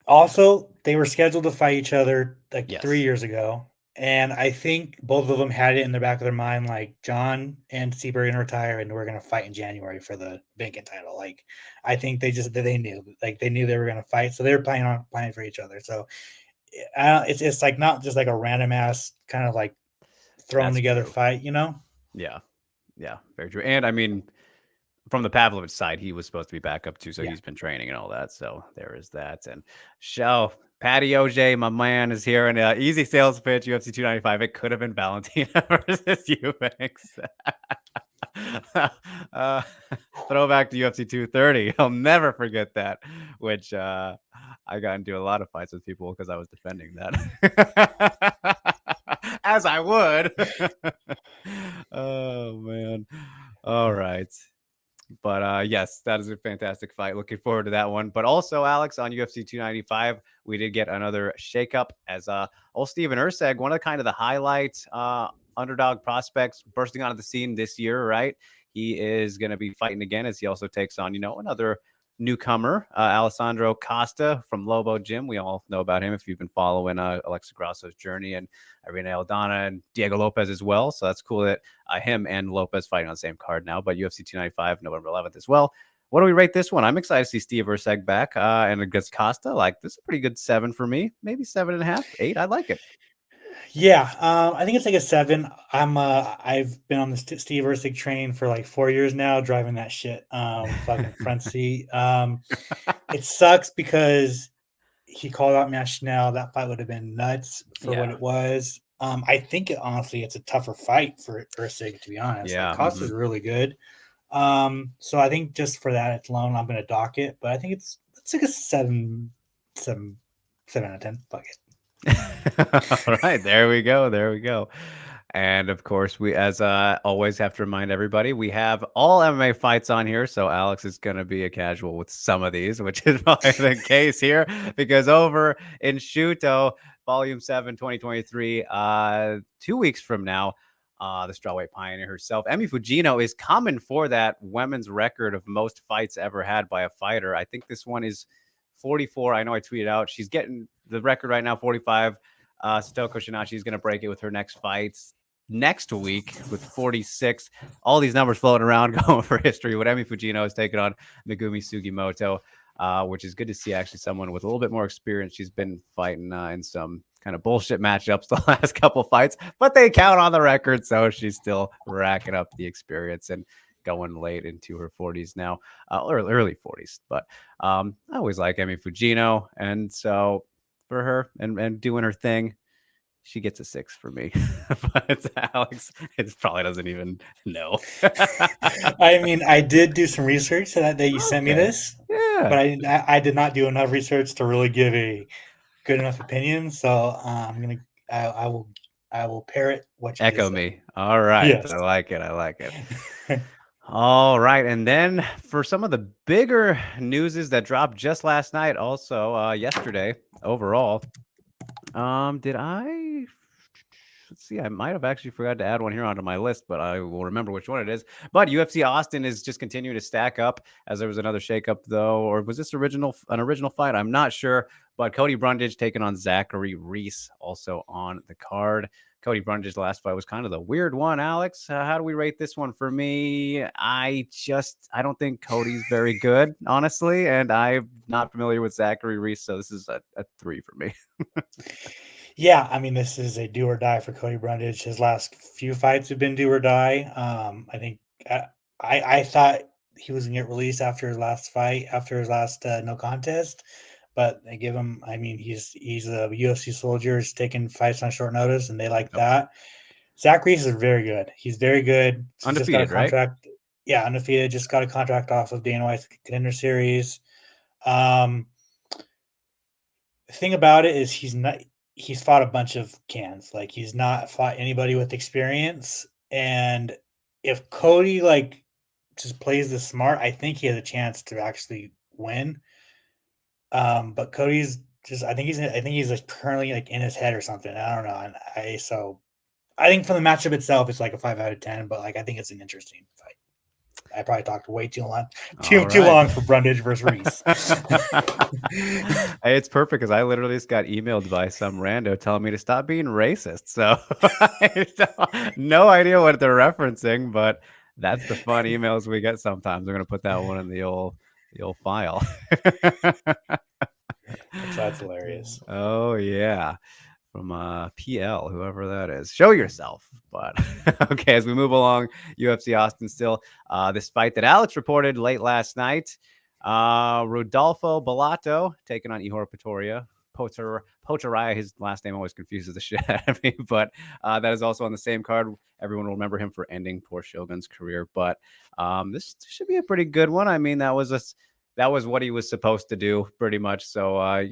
Also, they were scheduled to fight each other like 3 Yes. years ago, and I think both of them had it in the back of their mind, like, John and Stipe are gonna retire, and we're gonna fight in January for the vacant title. Like, I think they knew, like, they knew they were gonna fight, so they were planning for each other. So, it's like not just like a random ass kind of like thrown That's together true. fight, you know? Yeah. Yeah. Very true. And I mean, from the Pavlovich side, he was supposed to be back up too, so Yeah. he's been training and all that. So there is that. And show Patty OJ, my man, is here. And easy sales pitch, UFC 295. It could have been Valentina versus Eubanks. uh, throwback to UFC 230. I'll never forget that, which I got into a lot of fights with people because I was defending that. As I would. Oh, man. All right. But yes, that is a fantastic fight. Looking forward to that one. But also, Alex, on UFC 295, we did get another shakeup as old Steven Erceg, one of the highlights, underdog prospects bursting onto the scene this year, right? He is going to be fighting again as he also takes on, another newcomer, Alessandro Costa from Lobo Gym. We all know about him if you've been following Alexa Grasso's journey, and Irene Aldana and Diego Lopez as well. So that's cool that him and Lopez fighting on the same card now. But UFC 295, November 11th as well. What do we rate this one? I'm excited to see Steve Erceg back and against Costa. Like, this is a pretty good 7 for me. Maybe 7.5, 8. I like it. Yeah, I think it's like a 7. I've been on the Steve Erceg train for like 4 years now, driving that shit, fucking front seat. It sucks because he called out Machinel. That fight would have been nuts for what it was. I think honestly, it's a tougher fight for Erceg, to be honest. Yeah, like, Costa's really good. So I think just for that alone, I'm going to dock it. But I think it's like a 7 out of 10. Fuck it. All right, there we go. And of course, we, as always, have to remind everybody we have all MMA fights on here. So Alex is going to be a casual with some of these, which is probably the case here, because over in Shuto, Volume 7, 2023, 2 weeks from now, the strawweight pioneer herself, Emi Fujino, is coming for that women's record of most fights ever had by a fighter. I think this one is 44. I know I tweeted out. She's getting the record right now, 45. Satoko Shinachi is going to break it with her next fights next week with 46. All these numbers floating around going for history. What Emi Fujino is taking on Megumi Sugimoto, which is good to see actually someone with a little bit more experience. She's been fighting in some kind of bullshit matchups the last couple fights, but they count on the record, so she's still racking up the experience and going late into her 40s now, or early 40s. But I always like Emi Fujino, and so for her and doing her thing, she gets a 6 for me. But it's Alex. It probably doesn't even know. I mean, I did do some research so that you sent me this. Yeah. But I did not do enough research to really give a good enough opinion. So I will parrot what you Echo just me. All right. Yes. I like it. All right. And then for some of the bigger newses that dropped just last night, also yesterday overall, did I? Let's see. I might have actually forgot to add one here onto my list, but I will remember which one it is. But UFC Austin is just continuing to stack up, as there was another shakeup though, or was this an original fight? I'm not sure. But Cody Brundage taking on Zachary Reese also on the card. Cody Brundage's last fight was kind of the weird one. Alex, how do we rate this one? For me, I don't think Cody's very good, honestly, and I'm not familiar with Zachary Reese, so this is a 3 for me. Yeah, I mean, this is a do or die for Cody Brundage. His last few fights have been do or die. I think I thought he was gonna get released after his last fight, after his last no contest, but they give him. I mean, he's a UFC soldier. He's taking fights on short notice, and they like that. Zach Reese is very good. He's very good. He's Undefeated, just got a contract. Right? Yeah, undefeated. Just got a contract off of Dana White's Contender Series. The thing about it is he's fought a bunch of cans. Like, he's not fought anybody with experience. And if Cody just plays this smart, I think he has a chance to actually win. But Cody's I think he's like currently like in his head or something. I don't know. And I think for the matchup itself, it's like a 5 out of 10. But I think it's an interesting fight. I probably talked way too long, too long for Brundage versus Reese. Hey, it's perfect because I literally just got emailed by some rando telling me to stop being racist. So no idea what they're referencing, but that's the fun emails we get sometimes. I'm gonna put that one in the old file. That's hilarious. Oh yeah. From PL, whoever that is. Show yourself. But okay, as we move along, UFC Austin still. This fight that Alex reported late last night. Rodolfo Bellato taking on Ihor Pochariah. His last name always confuses the shit out of me, but that is also on the same card. Everyone will remember him for ending poor Shogun's career, but this should be a pretty good one. I mean, that was what he was supposed to do, pretty much. So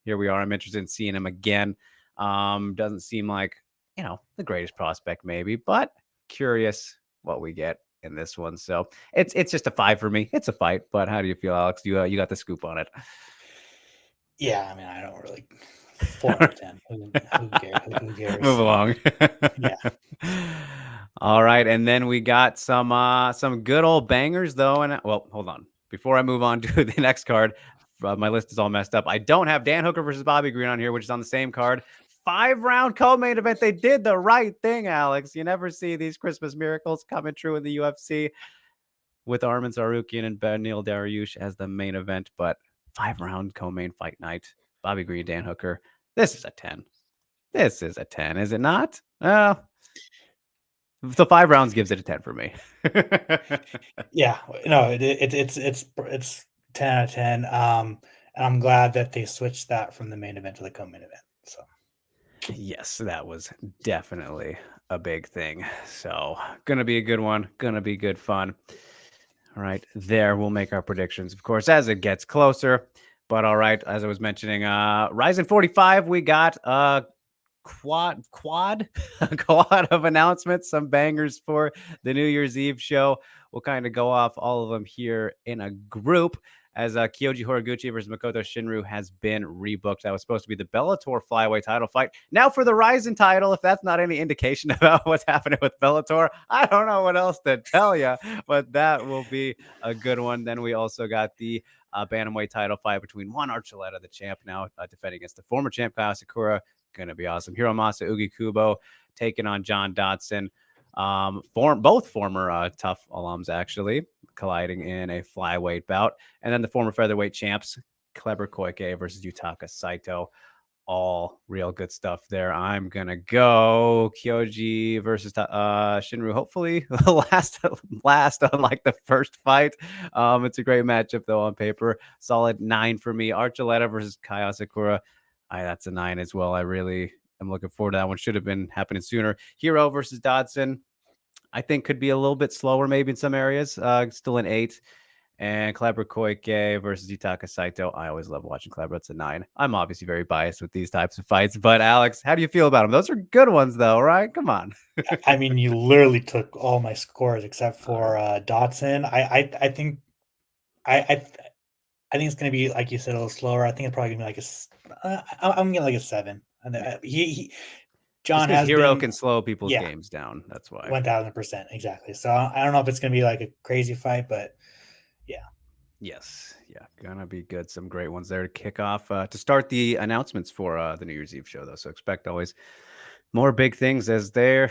here we are. I'm interested in seeing him again. Doesn't seem like the greatest prospect, maybe, but curious what we get in this one. So it's just a 5 for me. It's a fight, but how do you feel, Alex? You got the scoop on it. Yeah, I mean, I don't really 4 out of 10. Who cares? Who cares? Move along. Yeah. All right, and then we got some good old bangers though. And well, hold on. Before I move on to the next card, my list is all messed up. I don't have Dan Hooker versus Bobby Green on here, which is on the same card. 5-round co-main event. They did the right thing, Alex. You never see these Christmas miracles coming true in the UFC with Arman Tsarukyan and Beneil Dariush as the main event, but 5-round co-main fight night. Bobby Green, Dan Hooker. This is a 10. This is a 10, is it not? The 5 rounds gives it a 10 for me. Yeah, no, it's 10 out of 10. And I'm glad that they switched that from the main event to the co-main event. So yes, that was definitely a big thing. So gonna be a good one. Gonna be good fun. All right, there we'll make our predictions, of course, as it gets closer. But all right, as I was mentioning, RIZIN 45, we got quad of announcements, some bangers for the New Year's Eve show. We'll kind of go off all of them here in a group, as Kyoji Horiguchi versus Makoto Shinryu has been rebooked. That was supposed to be the Bellator flyweight title fight. Now for the RIZIN title, if that's not any indication about what's happening with Bellator, I don't know what else to tell you, but that will be a good one. Then we also got the bantamweight title fight between Juan Archuleta, the champ, now defending against the former champ Kyle Sakura. Going to be awesome. Hiromasa Ugi Kubo taking on John Dodson. Both former tough alums, actually, colliding in a flyweight bout. And then the former featherweight champs, Kleber Koike versus Yutaka Saito. All real good stuff there. I'm going to go Kyoji versus Shinryu. Hopefully last unlike the first fight. It's a great matchup, though, on paper. Solid 9 for me. Archuleta versus Kaya Sakura. That's a 9 as well. I really am looking forward to that one. Should have been happening sooner. Hero versus Dodson, I think could be a little bit slower maybe in some areas. Still an 8. And Kleber Koike versus Yutaka Saito. I always love watching Kleber. It's a 9. I'm obviously very biased with these types of fights. But Alex, how do you feel about them? Those are good ones though, right? Come on. I mean, you literally took all my scores except for Dotson. I think it's going to be, like you said, a little slower. I think it's probably going to be like I'm getting like a 7. And John has Hero been, can slow people's games down. That's why. 1000%, exactly. So I don't know if it's going to be like a crazy fight, but yeah. Yes. Yeah. Gonna be good. Some great ones there to kick off, to start the announcements for the New Year's Eve show, though. So expect always more big things as there.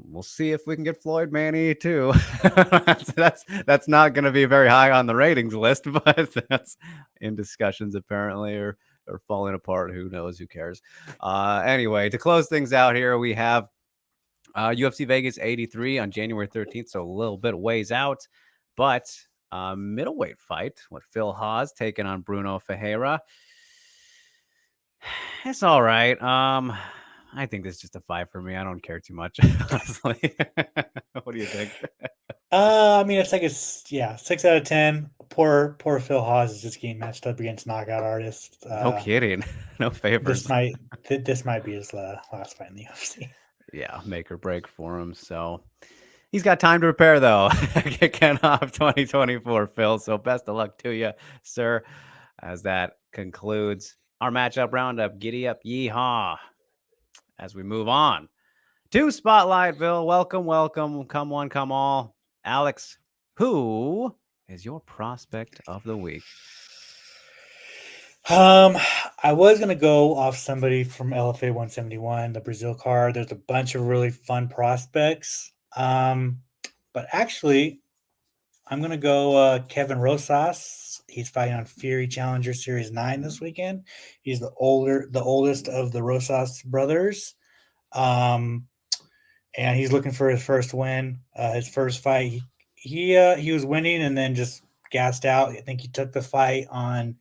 We'll see if we can get Floyd Manny too. that's not going to be very high on the ratings list, but that's in discussions apparently, or falling apart. Who knows? Who cares? Anyway, to close things out here, we have UFC Vegas 83 on January 13th, so a little bit ways out, but middleweight fight with Phil Haas taking on Bruno Ferreira. It's all right. I think this is just a 5 for me. I don't care too much, honestly. What do you think? I mean, it's like 6 out of 10. Poor Phil Haas is just getting matched up against knockout artists. No kidding. No favors. This might be his last fight in the UFC. Yeah, make or break for him. So he's got time to prepare, though. Kicking off 2024, Phil. So best of luck to you, sir. As that concludes our matchup roundup. Giddy up, yeehaw. As we move on to Spotlightville, welcome. Come one, come all. Alex, who is your prospect of the week? I was gonna go off somebody from LFA 171, the Brazil card. There's a bunch of really fun prospects. But actually, I'm gonna go Kevin Rosas. He's fighting on Fury Challenger Series 9 this weekend. He's the oldest of the Rosas brothers. And he's looking for his first win. His first fight, he was winning and then just gassed out. I think he took the fight on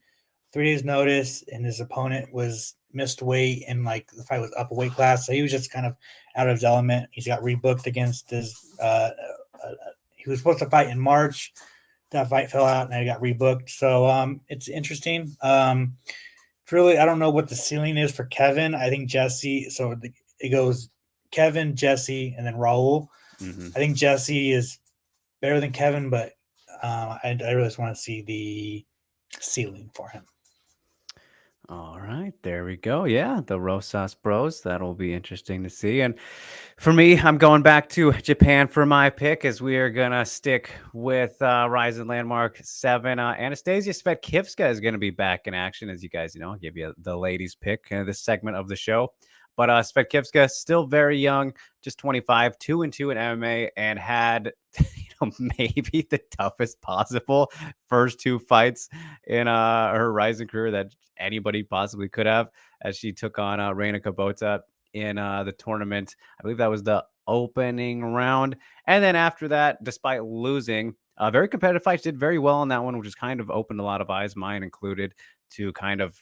3 days' notice, and his opponent was missed weight and like the fight was up a weight class, so he was just kind of out of his element. He's got rebooked against his. He was supposed to fight in March. That fight fell out, and he got rebooked. So it's interesting. It's really, I don't know what the ceiling is for Kevin. I think Jesse. So it goes Kevin, Jesse, and then Raul. Mm-hmm. I think Jesse is better than Kevin, but I really just want to see the ceiling for him. All right, there we go. Yeah, the Rosas Bros. That'll be interesting to see. And for me, I'm going back to Japan for my pick, as we are gonna stick with RIZIN Landmark 7. Anastasia Svetkivska is gonna be back in action, as you guys know. I'll give you the ladies' pick in this segment of the show. But Svetkivska still very young, just 25, 2-2 in MMA, and had maybe the toughest possible first two fights in her RIZIN career that anybody possibly could have, as she took on Reina Kubota in the tournament. I believe that was the opening round. And then after that, despite losing, a very competitive fight, she did very well in that one, which has kind of opened a lot of eyes, mine included, to kind of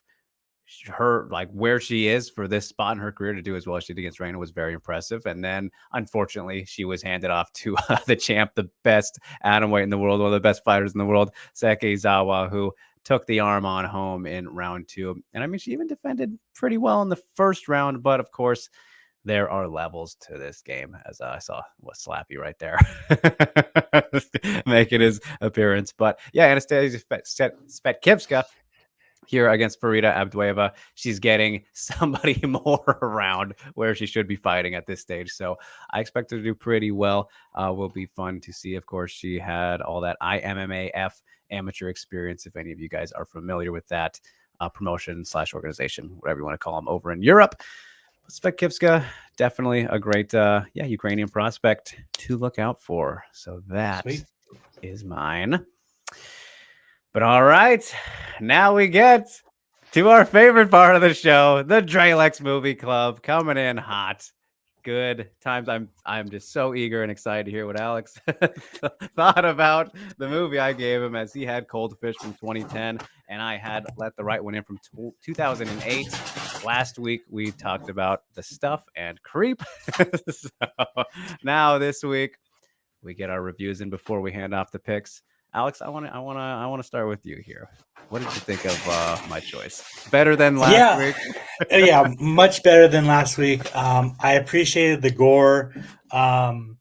her, like, where she is for this spot in her career. To do as well as she did against Reina was very impressive. And then unfortunately she was handed off to the champ, the best atomweight in the world, one of the best fighters in the world, Sekizawa, who took the arm on home in round 2. And I mean, she even defended pretty well in the first round, but of course there are levels to this game, as I saw what Slappy right there making his appearance. But yeah, Anastasia Svetkivska here against Farida Abdueva, she's getting somebody more around where she should be fighting at this stage. So I expect her to do pretty well. Will be fun to see. Of course, she had all that IMMAF amateur experience, if any of you guys are familiar with that promotion / organization, whatever you want to call them, over in Europe. Svetkivska, definitely a great Ukrainian prospect to look out for. So that is mine. But all right, now we get to our favorite part of the show, the Drelex Movie Club, coming in hot. Good times. I'm just so eager and excited to hear what Alex thought about the movie I gave him, as he had Cold Fish from 2010 and I had Let the Right One In from 2008. Last week we talked about The Stuff and Creep. So now this week we get our reviews in before we hand off the picks. Alex, I want to start with you here. What did you think of my choice? Better than last week? Yeah, much better than last week. I appreciated the gore, and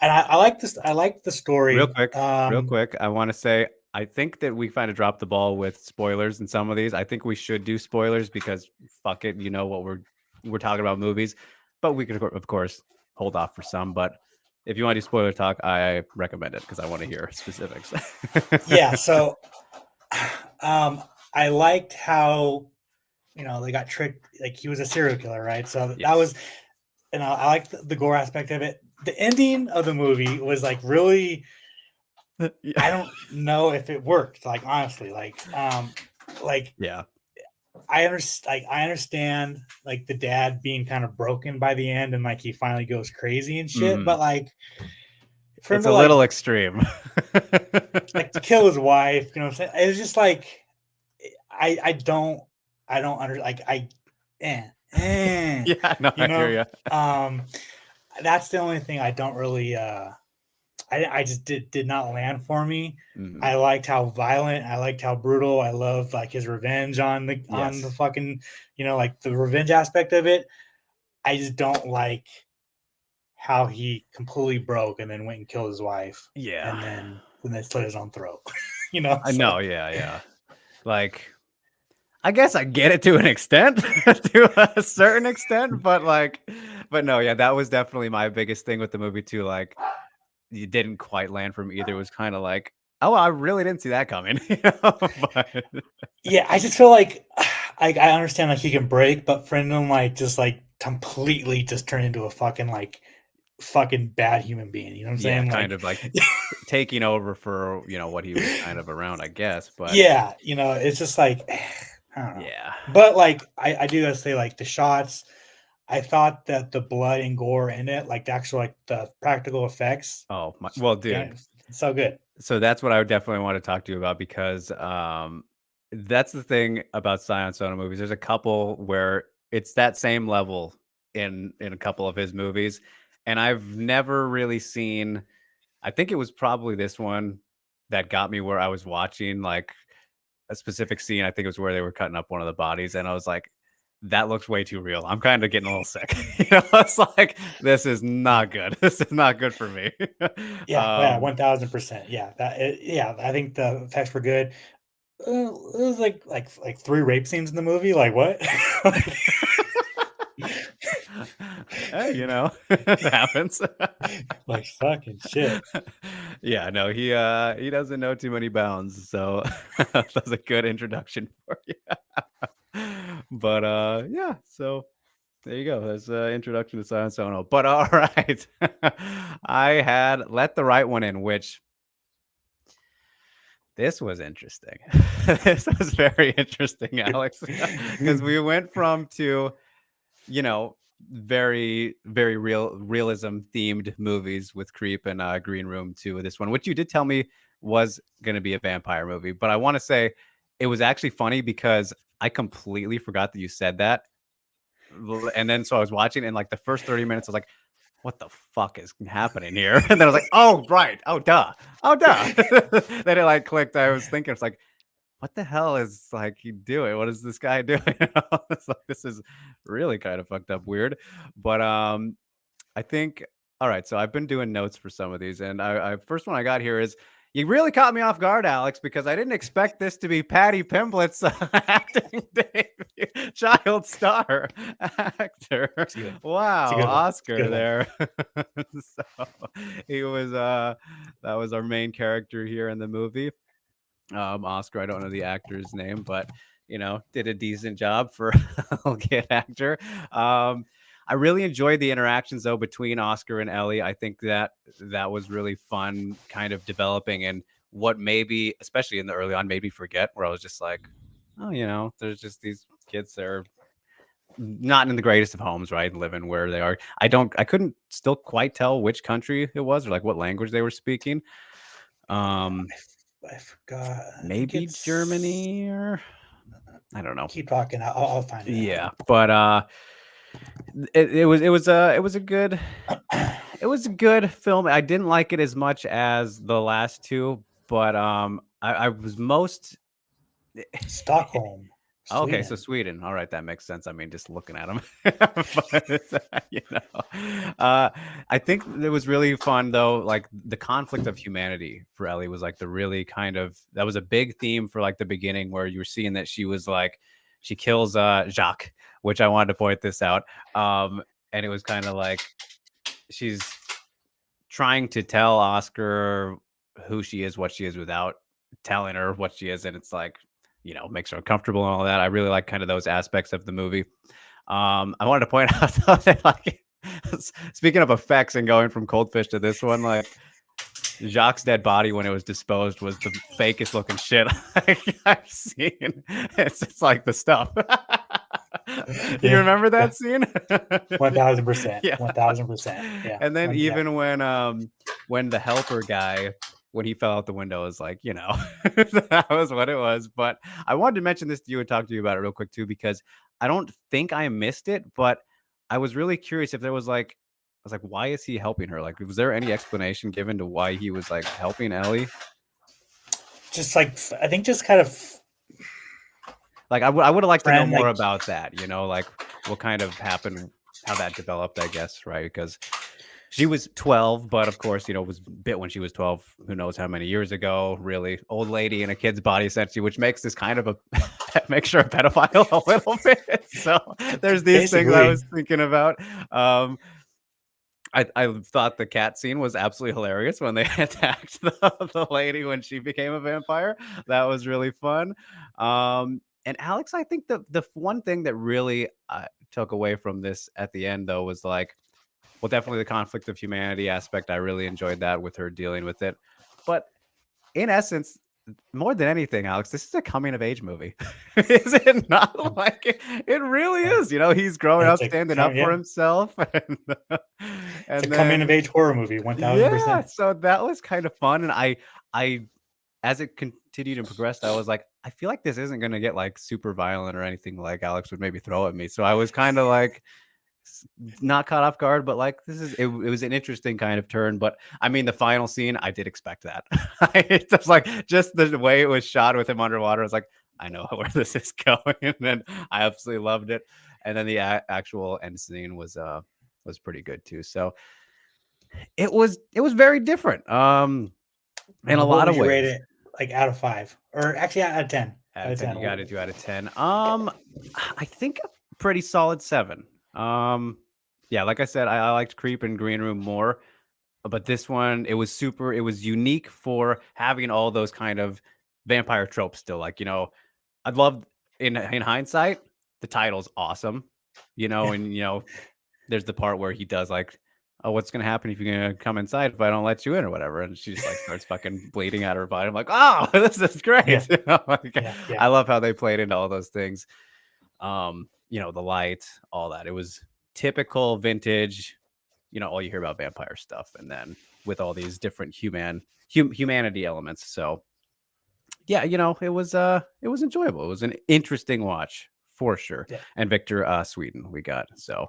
I like this. I like the story. Real quick, I want to say I think that we kind of dropped the ball with spoilers in some of these. I think we should do spoilers because fuck it, you know what we're talking about movies, but we could of course hold off for some. But if you want to do spoiler talk, I recommend it because I want to hear specifics. Yeah, so I liked how, they got tricked. Like, he was a serial killer, right? So that was, I liked the gore aspect of it. The ending of the movie was like really, I don't know if it worked. Like, honestly, yeah. I understand like the dad being kind of broken by the end and like he finally goes crazy and shit, but like it's a little extreme. Like to kill his wife, you know what I'm saying? It was just like I don't yeah, no, I hear you. That's the only thing I don't really I just did not land for me. I liked how violent, I liked how brutal. I loved like his revenge on the fucking, like the revenge aspect of it. I just don't like how he completely broke and then went and killed his wife. Yeah. And then slit his own throat. I know, yeah. Like, I guess I get it to an extent, to a certain extent, but no, yeah, that was definitely my biggest thing with the movie too. Like, you didn't quite land for me either. It was kind of like, oh, I really didn't see that coming. But yeah, I just feel like I understand like he can break, but Brendan like just like completely just turned into a fucking bad human being. You know what I'm saying? Kind of like taking over for what he was kind of around, I guess. But yeah, it's just like I don't know. Yeah. But like I do gotta say, like the shots, I thought that the blood and gore in it, like the actual like the practical effects. Oh well, dude, so good. So that's what I would definitely want to talk to you about, because That's the thing about Sion Sono movies. There's a couple where it's that same level in a couple of his movies, and I've never really seen. I think it was probably this one that got me where I was watching like a specific scene. I think it was where they were cutting up one of the bodies, and I was like, "That looks way too real." I'm kind of getting a little sick. It's like this is not good. This is not good for me. Yeah, 1000%. Yeah, I think the effects were good. It was like 3 rape scenes in the movie. Like what? Hey, it happens. Like fucking shit. Yeah, no, he doesn't know too many bounds, so that's a good introduction for you. But yeah, so there you go. That's introduction to Silent Sono. But all right. I had Let the Right One In, which this was interesting. This was very interesting, Alex. Because we went from you know, very realism themed movies with Creep and Green Room to this one, which you did tell me was going to be a vampire movie. But I want to say it was actually funny because I completely forgot that you said that. And then so I was watching, and like the first 30 minutes, I was like, what the fuck is happening here? And then I was like, oh, right. Oh, duh. Oh, duh. Then it like clicked. I was thinking, it's like, what the hell is like he doing? What is this guy doing? It's like this is really kind of fucked up weird. But I think all right, so I've been doing notes for some of these, and I first one I got here is you really caught me off guard, Alex, because I didn't expect this to be Patty Pimblett's acting debut, child star actor. Wow, Oscar there. So he was that was our main character here in the movie. Oscar, I don't know the actor's name, but did a decent job for a kid actor. I really enjoyed the interactions though between Oscar and Ellie. I think that was really fun, kind of developing, and what maybe, especially in the early on, made me forget where I was just like, oh, there's just these kids that are not in the greatest of homes, right? Living where they are. I couldn't still quite tell which country it was or like what language they were speaking. I forgot. Maybe Germany or I don't know. Keep talking. I'll find it. Yeah, but it was a good film. I didn't like it as much as the last two, but I was most Stockholm. Okay, so Sweden. All right, that makes sense. I mean, just looking at them. But, I think it was really fun though. Like the conflict of humanity for Ellie was like the really that was a big theme for like the beginning where you were seeing that she was like she kills Jacques, which I wanted to point this out. And it was kind of like she's trying to tell Oscar who she is, what she is without telling her what she is, and it's like makes her uncomfortable and all that. I really like kind of those aspects of the movie. I wanted to point out though, that like speaking of effects and going from Coldfish to this one, like Jacques' dead body when it was disposed was the fakest looking shit I've seen. It's like the stuff. You remember that scene? 1000%. 1000%. Yeah. And then even when the helper guy, when he fell out the window, was like, that was what it was. But I wanted to mention this to you and talk to you about it real quick too, because I don't think I missed it, but I was really curious if there was like, I was like, why is he helping her? Like, was there any explanation given to why he was like helping Ellie? Just like, I think just kind of like, I would have liked to know more about that, like what kind of happened, how that developed, I guess, right? Because she was 12, but of course, was bit when she was 12. Who knows how many years ago? Really old lady in a kid's body, essentially, which makes this kind of makes her a pedophile a little bit. So there's these things I was thinking about. I thought the cat scene was absolutely hilarious when they attacked the lady when she became a vampire. That was really fun. And Alex, I think the one thing that really took away from this at the end, though, was like, well, definitely the conflict of humanity aspect. I really enjoyed that with her dealing with it. But in essence, more than anything, Alex, this is a coming of age movie. Is it not? Like it really is. He's growing up, standing up for himself. And it's a coming of age horror movie, 1000%. Yeah, so that was kind of fun. And I as it continued and progressed, I was like, I feel like this isn't gonna get like super violent or anything like Alex would maybe throw at me. So I was kind of like not caught off guard, but like it was an interesting kind of turn. But I mean, the final scene, I did expect that. It's just like just the way it was shot with him underwater. I was like, I know where this is going, and then I absolutely loved it. And then the actual end scene was pretty good too. So it was very different. In a What lot would of you rate ways. it? Like out of 5, or actually out of 10? Out of 10, you got to do out of 10. I think a pretty solid 7. Yeah, like I said, I liked Creep and Green Room more, but this one, it was unique for having all those kind of vampire tropes still. Like, I'd love in hindsight, the title's awesome, and there's the part where he does like, oh, what's gonna happen if you're gonna come inside if I don't let you in or whatever, and she just like starts fucking bleeding out her body. I'm like, oh, this is great. Yeah. I love how they played into all those things. The light, all that. It was typical vintage, all you hear about vampire stuff, and then with all these different humanity elements. So yeah, it was enjoyable. It was an interesting watch for sure. Yeah. And Victor Sweden we got. So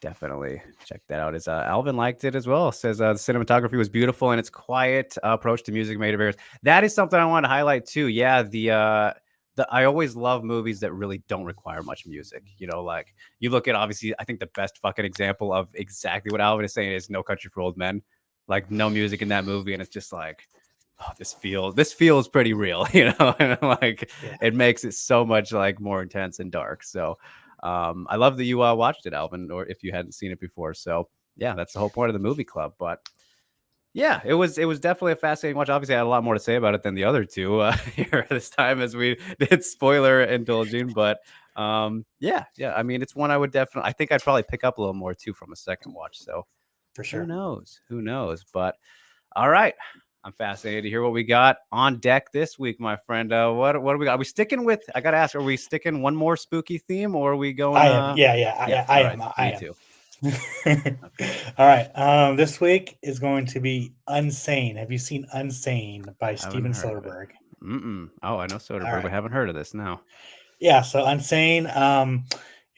definitely check that out. As Alvin liked it as well. Says the cinematography was beautiful and its quiet approach to music made it very. That is something I wanted to highlight too. Yeah, the I always love movies that really don't require much music. Like you look at, obviously, I think the best fucking example of exactly what Alvin is saying is No Country for Old Men. Like no music in that movie, and it's just like, oh, this feels pretty real, and like it makes it so much like more intense and dark. So I love that you watched it, Alvin, or if you hadn't seen it before. So yeah, that's the whole point of the movie club. But yeah, it was definitely a fascinating watch. Obviously, I had a lot more to say about it than the other two here this time, as we did spoiler indulging. But yeah. I mean, it's one I would definitely. I think I'd probably pick up a little more too from a second watch. So for sure. Who knows? But all right. I'm fascinated to hear what we got on deck this week, my friend. What do we got? Are we sticking with? I gotta ask. Are we sticking one more spooky theme, or are we going? I am. I am. Me too. Okay. All right. This week is going to be Unsane. Have you seen Unsane by Steven Soderbergh? Oh, I know Soderbergh, but haven't heard of this. No. Yeah. So Unsane.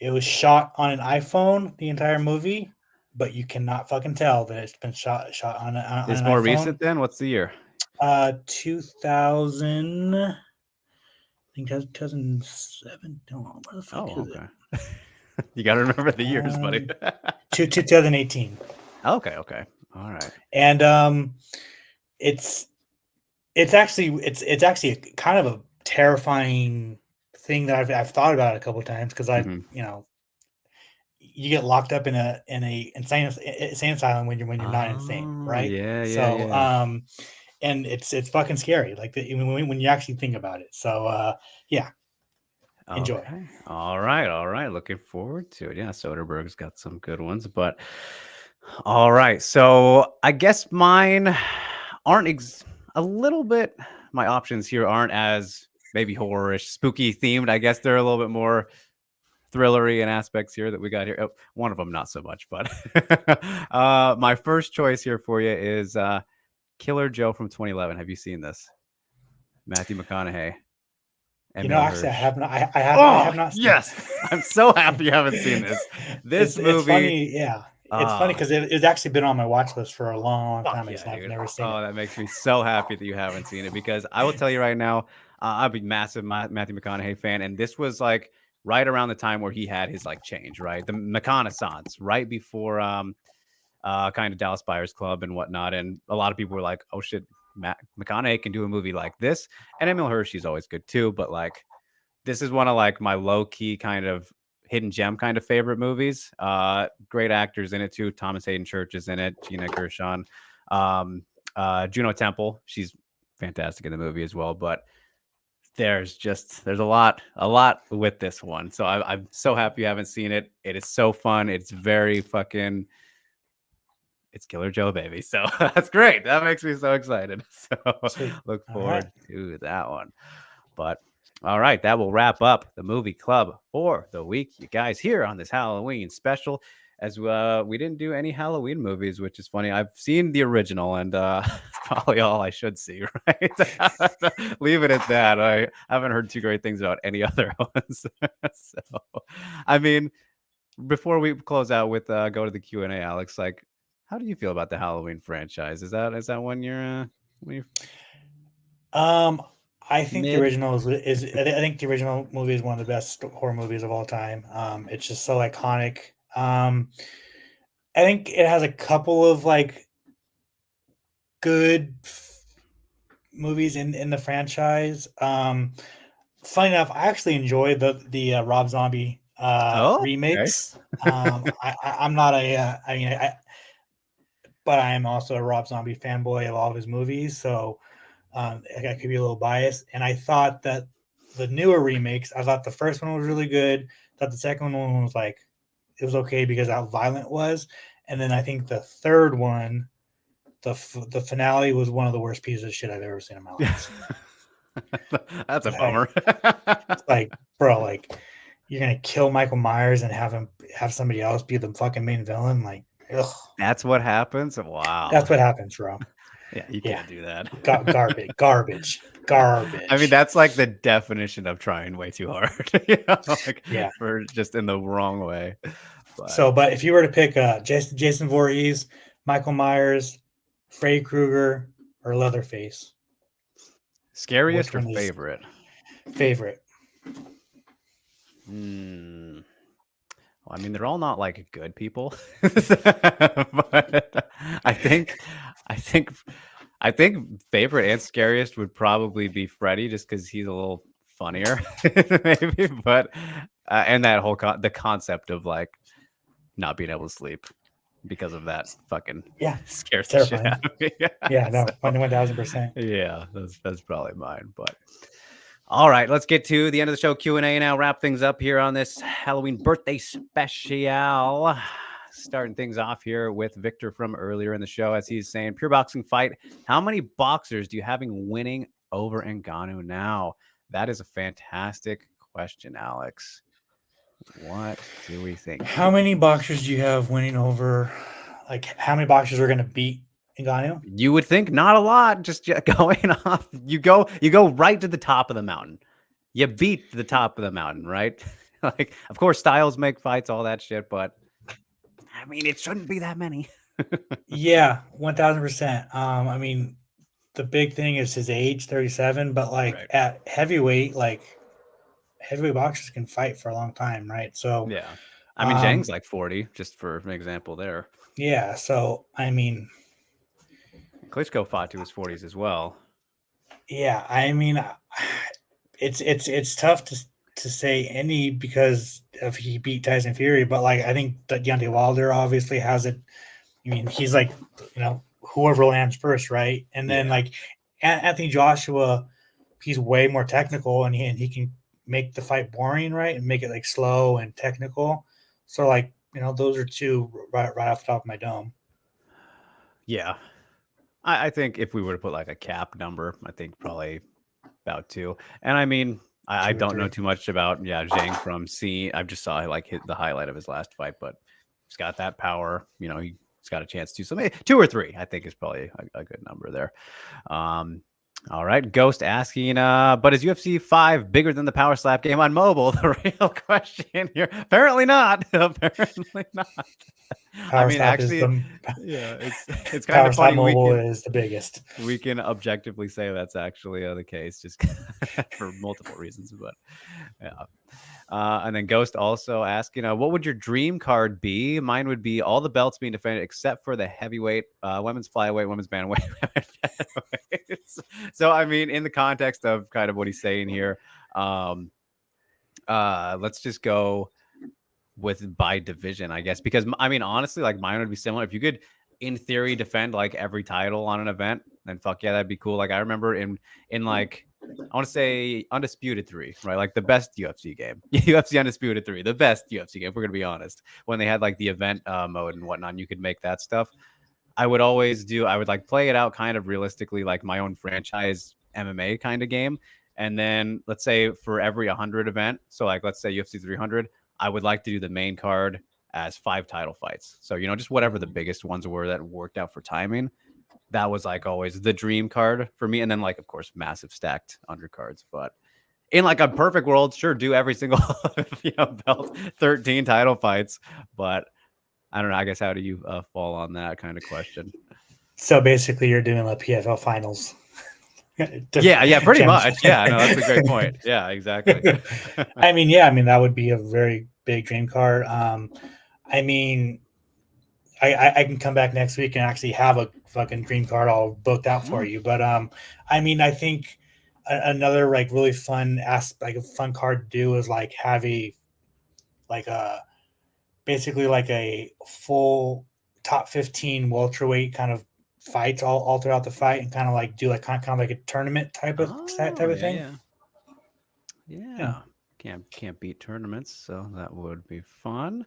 It was shot on an iPhone, the entire movie, but you cannot fucking tell that it's been shot on It's an more iPhone. recent then? What's the year? 2000. I think 2007. Where the fuck is it? You got to remember the years, buddy. 2018. Okay. All right. And it's actually a kind of a terrifying thing that I've thought about a couple of times, because you get locked up in a insane asylum when you're not insane, right? Yeah. And it's fucking scary, like when you actually think about it. So yeah. Enjoy. Okay. All right. Looking forward to it. Yeah, Soderbergh's got some good ones, but all right. So I guess mine aren't a little bit. My options here aren't as maybe horror-ish, spooky themed. I guess they're a little bit more thrillery in aspects here that we got here. Oh, one of them not so much, but my first choice here for you is Killer Joe from 2011. Have you seen this? Matthew McConaughey. Actually, I have not. I have not seen yes. I'm so happy you haven't seen this. This movie. It's funny, yeah. It's funny because it's actually been on my watch list for a long time. I've never seen it. Oh, that makes me so happy that you haven't seen it, because I will tell you right now, I'm a massive Matthew McConaughey fan, and this was like right around the time where he had his like change, right? The McConaissance, right before kind of Dallas Buyers Club and whatnot, and a lot of people were like, "Oh shit, McConaughey can do a movie like this," and Emil Hirsch's always good too, but like this is one of like my low key kind of hidden gem kind of favorite movies. Great actors in it too. Thomas Hayden Church is in it. Gina Gershon, Juno Temple. She's fantastic in the movie as well. But there's a lot with this one. So I'm so happy you haven't seen it. It is so fun. It's very fucking. It's Killer Joe, baby. So that's great. That makes me so excited. So look forward to that one. But all right, that will wrap up the movie club for the week, you guys, here on this Halloween special. as well. We didn't do any Halloween movies, which is funny. I've seen the original, and probably all I should see, right? Leave it at that. I haven't heard too great things about any other ones. So, I mean, before we close out with go to the Q&A, Alex, like, how do you feel about the Halloween franchise? Is that when you're I think the mid? original I think the original movie is one of the best horror movies of all time. It's just so iconic. I think it has a couple of like good movies in the franchise. Funny enough, I actually enjoy the Rob Zombie Oh, okay. remakes. I'm not but I am also a Rob Zombie fanboy of all of his movies, so I could be a little biased. And I thought that the newer remakes, I thought the first one was really good. Thought the second one was like it was okay because how violent it was, and then I think the third one, the finale was one of the worst pieces of shit I've ever seen in my life. That's a bummer. Like, bro, like you're gonna kill Michael Myers and have somebody else be the fucking main villain. Like, ugh. That's what happens. Wow. That's what happens, bro. Yeah, you Yeah, can't do that. garbage. I mean, that's like the definition of trying way too hard. Like Yeah. for just in the wrong way. But So, but if you were to pick Jason Voorhees, Michael Myers, Freddy Krueger, or Leatherface, scariest which or one is favorite? favorite? Well, I mean, they're all not like good people, but I think favorite and scariest would probably be Freddy, just because he's a little funnier, maybe. But and that whole the concept of like not being able to sleep because of that fucking scares the shit Terrifying. out of me. Yeah, no, So, 1,000%. yeah, that's probably mine. But all right, let's get to the end of the show Q&A now. Wrap things up here on this Halloween birthday special. Starting things off here with Victor from earlier in the show, as he's saying, pure boxing fight. How many boxers do you having winning over Ngannou now? That is a fantastic question, Alex. What do we think? How many boxers do you have winning over? Like, how many boxers are going to beat Ngannou? You would think not a lot. Just going off, you go right to the top of the mountain. You beat the top of the mountain, right? Like, of course, styles make fights, all that shit, but I mean, it shouldn't be that many. Yeah, 1,000%. I mean, the big thing is his age, 37, but like Right. at heavyweight, like heavyweight boxers can fight for a long time, right? So, Yeah. I mean, Zhang's like 40, just for an example there. yeah. So, I mean, Klitschko fought to his 40s as well. yeah. I mean, it's tough to say any because of he beat Tyson Fury, but like I think that Deontay Wilder obviously has it. I mean, he's like whoever lands first, right? And then like Anthony Joshua, he's way more technical and he can make the fight boring, right? And make it like slow and technical. So like, those are two right off the top of my dome. Yeah. I think if we were to put like a cap number, I think probably about 2. And I mean, I don't know too much about Zhang from C. I just saw like the highlight of his last fight, but he's got that power. He's got a chance to. So maybe 2 or 3, I think, is probably a good number there. All right, Ghost asking, but is UFC 5 bigger than the Power Slap game on mobile? The real question here. Apparently not. Apparently not. Power Slap actually, it's kind Power of Slap funny. Mobile is the biggest. We can objectively say that's actually the case, just for multiple reasons. But yeah. And then Ghost also asking, what would your dream card be? Mine would be all the belts being defended except for the heavyweight, women's flyweight, women's bantamweight. So, I mean, in the context of kind of what he's saying here, let's just go with by division, I guess, because I mean, honestly, like mine would be similar. If you could, in theory, defend like every title on an event, then fuck yeah, that'd be cool. Like I remember in like, I want to say Undisputed 3, right? Like the best UFC game, UFC Undisputed 3, the best UFC game. If we're gonna be honest, when they had like the event mode and whatnot, and you could make that stuff. I would like play it out kind of realistically, like my own franchise MMA kind of game. And then let's say for every 100 event, so like let's say UFC 300, I would like to do the main card as 5 title fights. So, just whatever the biggest ones were that worked out for timing, that was like always the dream card for me. And then like, of course, massive stacked undercards. But in like a perfect world, sure, do every single belt, 13 title fights. But I don't know. I guess how do you fall on that kind of question? So basically, you're doing the PFL finals. Yeah, pretty much. Yeah, no, that's a great point. Yeah, exactly. I mean, that would be a very big dream card. I mean, I can come back next week and actually have a fucking dream card all booked out for you. But I mean, I think another like really fun like a fun card to do is like have basically like a full top 15 welterweight kind of fights all throughout the fight, and kind of like do like kind of like a tournament type of thing. Yeah. Can't beat tournaments, so that would be fun.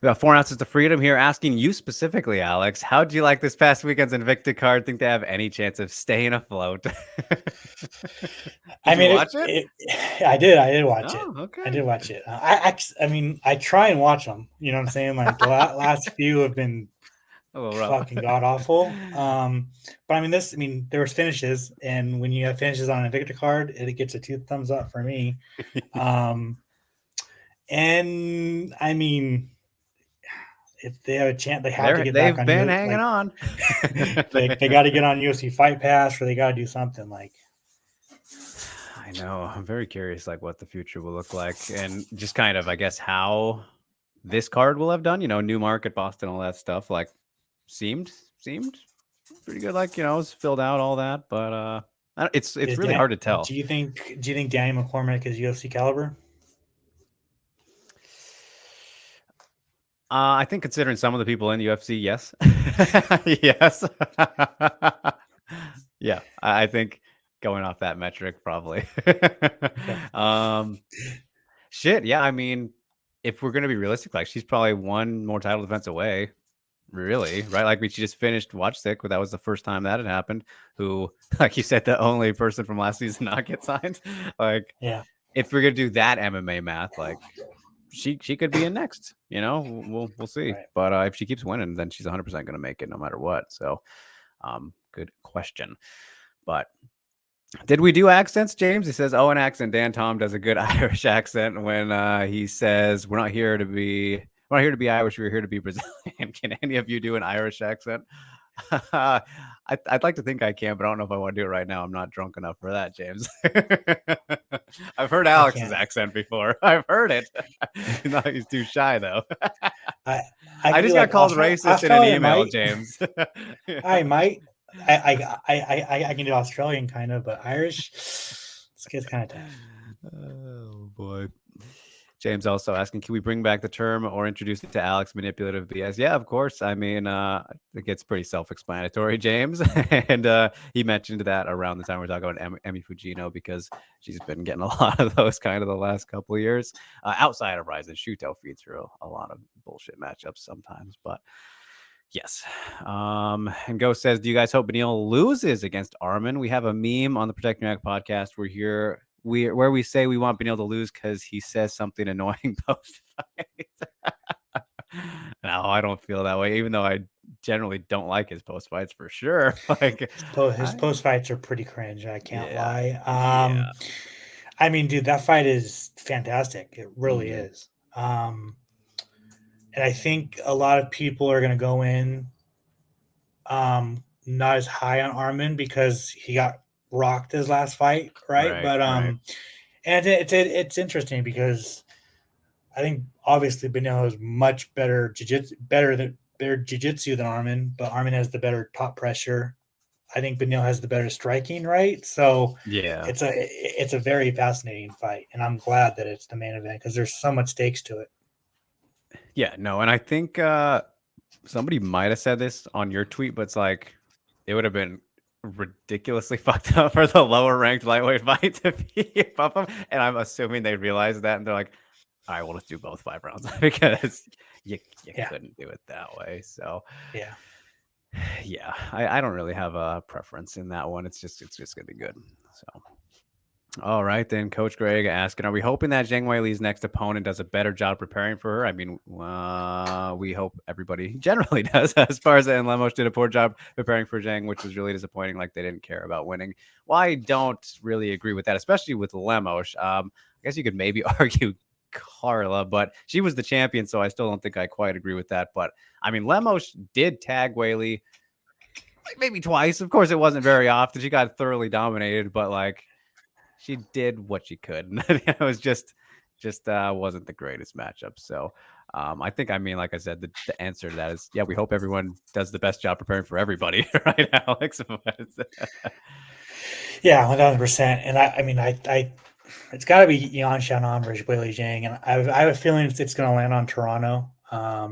We got 4 ounces of freedom here, asking you specifically, Alex, how do you like this past weekend's Invicta card? Think they have any chance of staying afloat? I mean, watch it? I did watch it. Okay. I did watch it. I mean, I try and watch them. You know what I'm saying? Like the last few have been fucking god awful. But I mean, there was finishes, and when you have finishes on an Invicta card, it gets a 2 thumbs up for me. And I mean, if they have a chance, they have to get back on. They've been hanging on. They got to get on UFC Fight Pass, or they got to do something. Like, I know. I'm very curious, like what the future will look like, and just kind of, I guess, how this card will have done. New market, Boston, all that stuff. Like, seemed pretty good. Like, it's filled out all that, but it's really hard to tell. Do you think Danny McCormick is UFC caliber? I think considering some of the people in UFC, yes. Yes. Yeah, I think going off that metric, probably. Shit, yeah, I mean, if we're going to be realistic, like, she's probably one more title defense away, really, right? Like, she just finished Watchstick, but that was the first time that had happened, who, like you said, the only person from last season not get signed. Like, yeah, if we're going to do that MMA math, like, she could be in next, we'll see. Right. But if she keeps winning, then she's 100% going to make it no matter what. So good question. But did we do accents, James? He says, an accent. Dan Tom does a good Irish accent when he says, we're not here to be Irish, we're here to be Brazilian. Can any of you do an Irish accent? I'd like to think I can, but I don't know if I want to do it right now. I'm not drunk enough for that, James. I've heard Alex's accent before. I've heard it. No, he's too shy, though. I just got called racist in an email, James. I might. I can do Australian kind of, but Irish, it's kind of tough. Oh, boy. James also asking, can we bring back the term or introduce it to Alex, manipulative BS? Yeah, of course. I mean, I think it's pretty self-explanatory, James. And he mentioned that around the time we're talking about Emi Fujino, because she's been getting a lot of those kind of the last couple of years. Outside of RIZIN, Shuto feeds through a lot of bullshit matchups sometimes. But yes. And Go says, do you guys hope Beneil loses against Arman? We have a meme on the Protect Your Neck podcast. We're here. Where we say we want Beneil to lose because he says something annoying post-fight. No, I don't feel that way, even though I generally don't like his post-fights for sure. Like his post-fights are pretty cringe. I can't lie. I mean, dude, that fight is fantastic. It really is. And I think a lot of people are going to go in not as high on Arman because he got rocked his last fight, right? But and it's interesting because I think obviously Beneil has much better jiu-jitsu than Arman, but Arman has the better top pressure. I think Beneil has the better striking, right? So yeah, it's a very fascinating fight, and I'm glad that it's the main event because there's so much stakes to it. Yeah, no, and I think somebody might have said this on your tweet, but it's like it would have been ridiculously fucked up for the lower ranked lightweight fight to be above them, and I'm assuming they realized that and they're like, all right, well, let's do both 5 rounds because you couldn't do it that way. So yeah, I don't really have a preference in that one. It's just gonna be good. So All right, then. Coach Greg asking, are we hoping that Zhang Weili's next opponent does a better job preparing for her? I mean, we hope everybody generally does. As far as Lemos did a poor job preparing for Zhang, which was really disappointing. Like, they didn't care about winning. Well, I don't really agree with that, especially with Lemos. I guess you could maybe argue Carla, but she was the champion, so I still don't think I quite agree with that. But, I mean, Lemos did tag Weili like maybe twice. Of course, it wasn't very often. She got thoroughly dominated, but, like, she did what she could. It was just wasn't the greatest matchup. So I think, I mean, like I said, the answer to that is, yeah, we hope everyone does the best job preparing for everybody, right, Alex? Yeah, 100%. And I mean, I it's got to be Yan Xiaonan versus Weili Zhang, and I have a feeling it's going to land on Toronto. I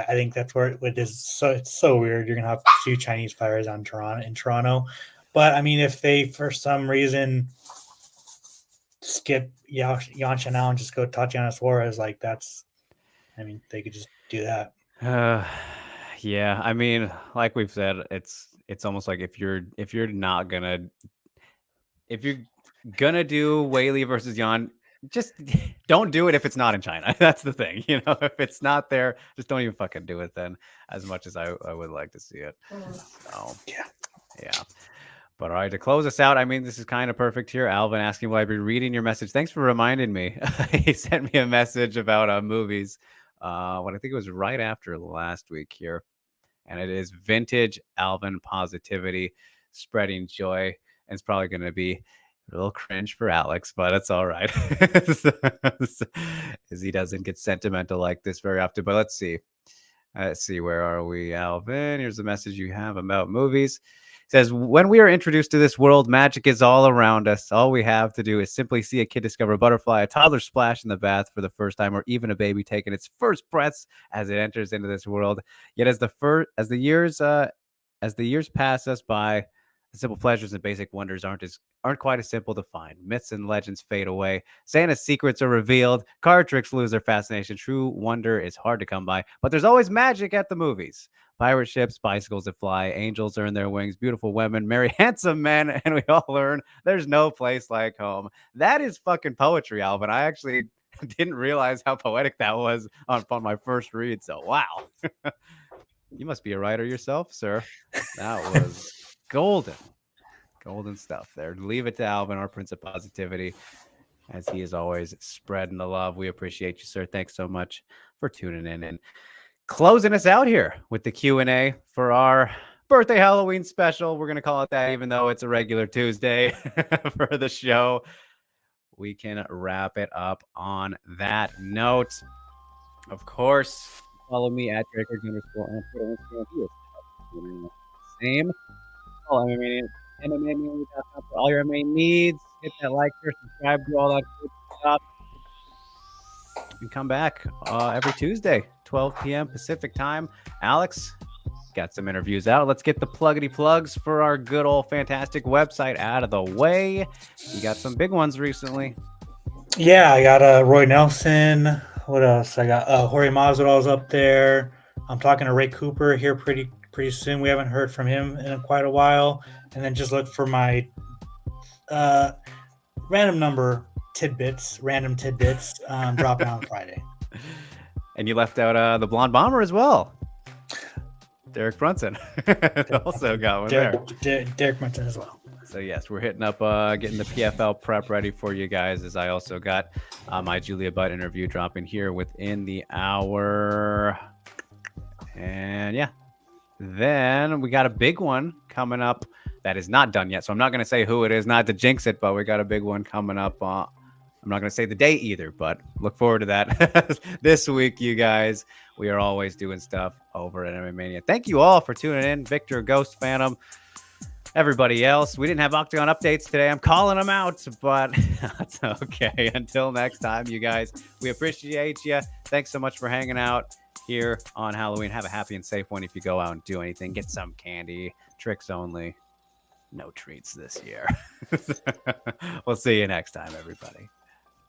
think that's where it is. So it's so weird. You're going to have 2 Chinese fighters in Toronto. But I mean, if they for some reason skip Yan Xiaonan and just go Tatiana Suarez, like that's, I mean, they could just do that. Yeah, I mean, like we've said, it's almost like if you're gonna do Weili versus Yan, just don't do it if it's not in China. That's the thing, you know. If it's not there, just don't even fucking do it then. As much as I would like to see it. So yeah. But all right, to close us out, I mean, this is kind of perfect here. Alvin asking, will I be reading your message? Thanks for reminding me. He sent me a message about movies. What I think it was right after last week here. And it is vintage Alvin positivity, spreading joy. And it's probably going to be a little cringe for Alex, but it's all right. As he doesn't get sentimental like this very often. But let's see. Where are we, Alvin? Here's the message you have about movies. It says, when we are introduced to this world, magic is all around us. All we have to do is simply see a kid discover a butterfly, a toddler splash in the bath for the first time, or even a baby taking its first breaths as it enters into this world. Yet as the years pass us by, the simple pleasures and basic wonders aren't quite as simple to find. Myths and legends fade away. Santa's secrets are revealed. Card tricks lose their fascination. True wonder is hard to come by. But there's always magic at the movies. Pirate ships, bicycles that fly, angels earn their wings, beautiful women, marry handsome men, and we all learn there's no place like home. That is fucking poetry, Alvin. I actually didn't realize how poetic that was on my first read. So, wow. You must be a writer yourself, sir. That was golden stuff there. Leave it to Alvin, our Prince of Positivity, as he is always spreading the love. We appreciate you, sir. Thanks so much for tuning in and closing us out here with the Q&A for our birthday Halloween special. We're going to call it that, even though it's a regular Tuesday for the show. We can wrap it up on that note. Of course, follow me at Drex_on Twitter, Instagram. Same. MMA.com for all your MMA needs. Hit that like, share, subscribe, do all that good stuff. And come back every Tuesday, 12 p.m. Pacific time. Alex, got some interviews out. Let's get the pluggity plugs for our good old fantastic website out of the way. You got some big ones recently. Yeah, I got Roy Nelson. What else? I got Jorge Masvidal's up there. I'm talking to Ray Cooper here pretty soon. We haven't heard from him in quite a while. And then just look for my random tidbits dropping on Friday. And you left out the Blonde Bomber as well. Derek Brunson also got one there. Derek Brunson as well. So yes, we're hitting up getting the PFL prep ready for you guys, as I also got my Julia Butt interview dropping here within the hour. And yeah, then we got a big one coming up that is not done yet. So I'm not going to say who it is, not to jinx it, but we got a big one coming up. I'm not going to say the date either, but look forward to that this week, you guys. We are always doing stuff over at MMA Mania. Thank you all for tuning in. Victor, Ghost, Phantom, everybody else. We didn't have Octagon updates today. I'm calling them out, but that's okay. Until next time, you guys, we appreciate you. Thanks so much for hanging out here on Halloween. Have a happy and safe one if you go out and do anything. Get some candy. Tricks only. No treats this year. We'll see you next time, everybody.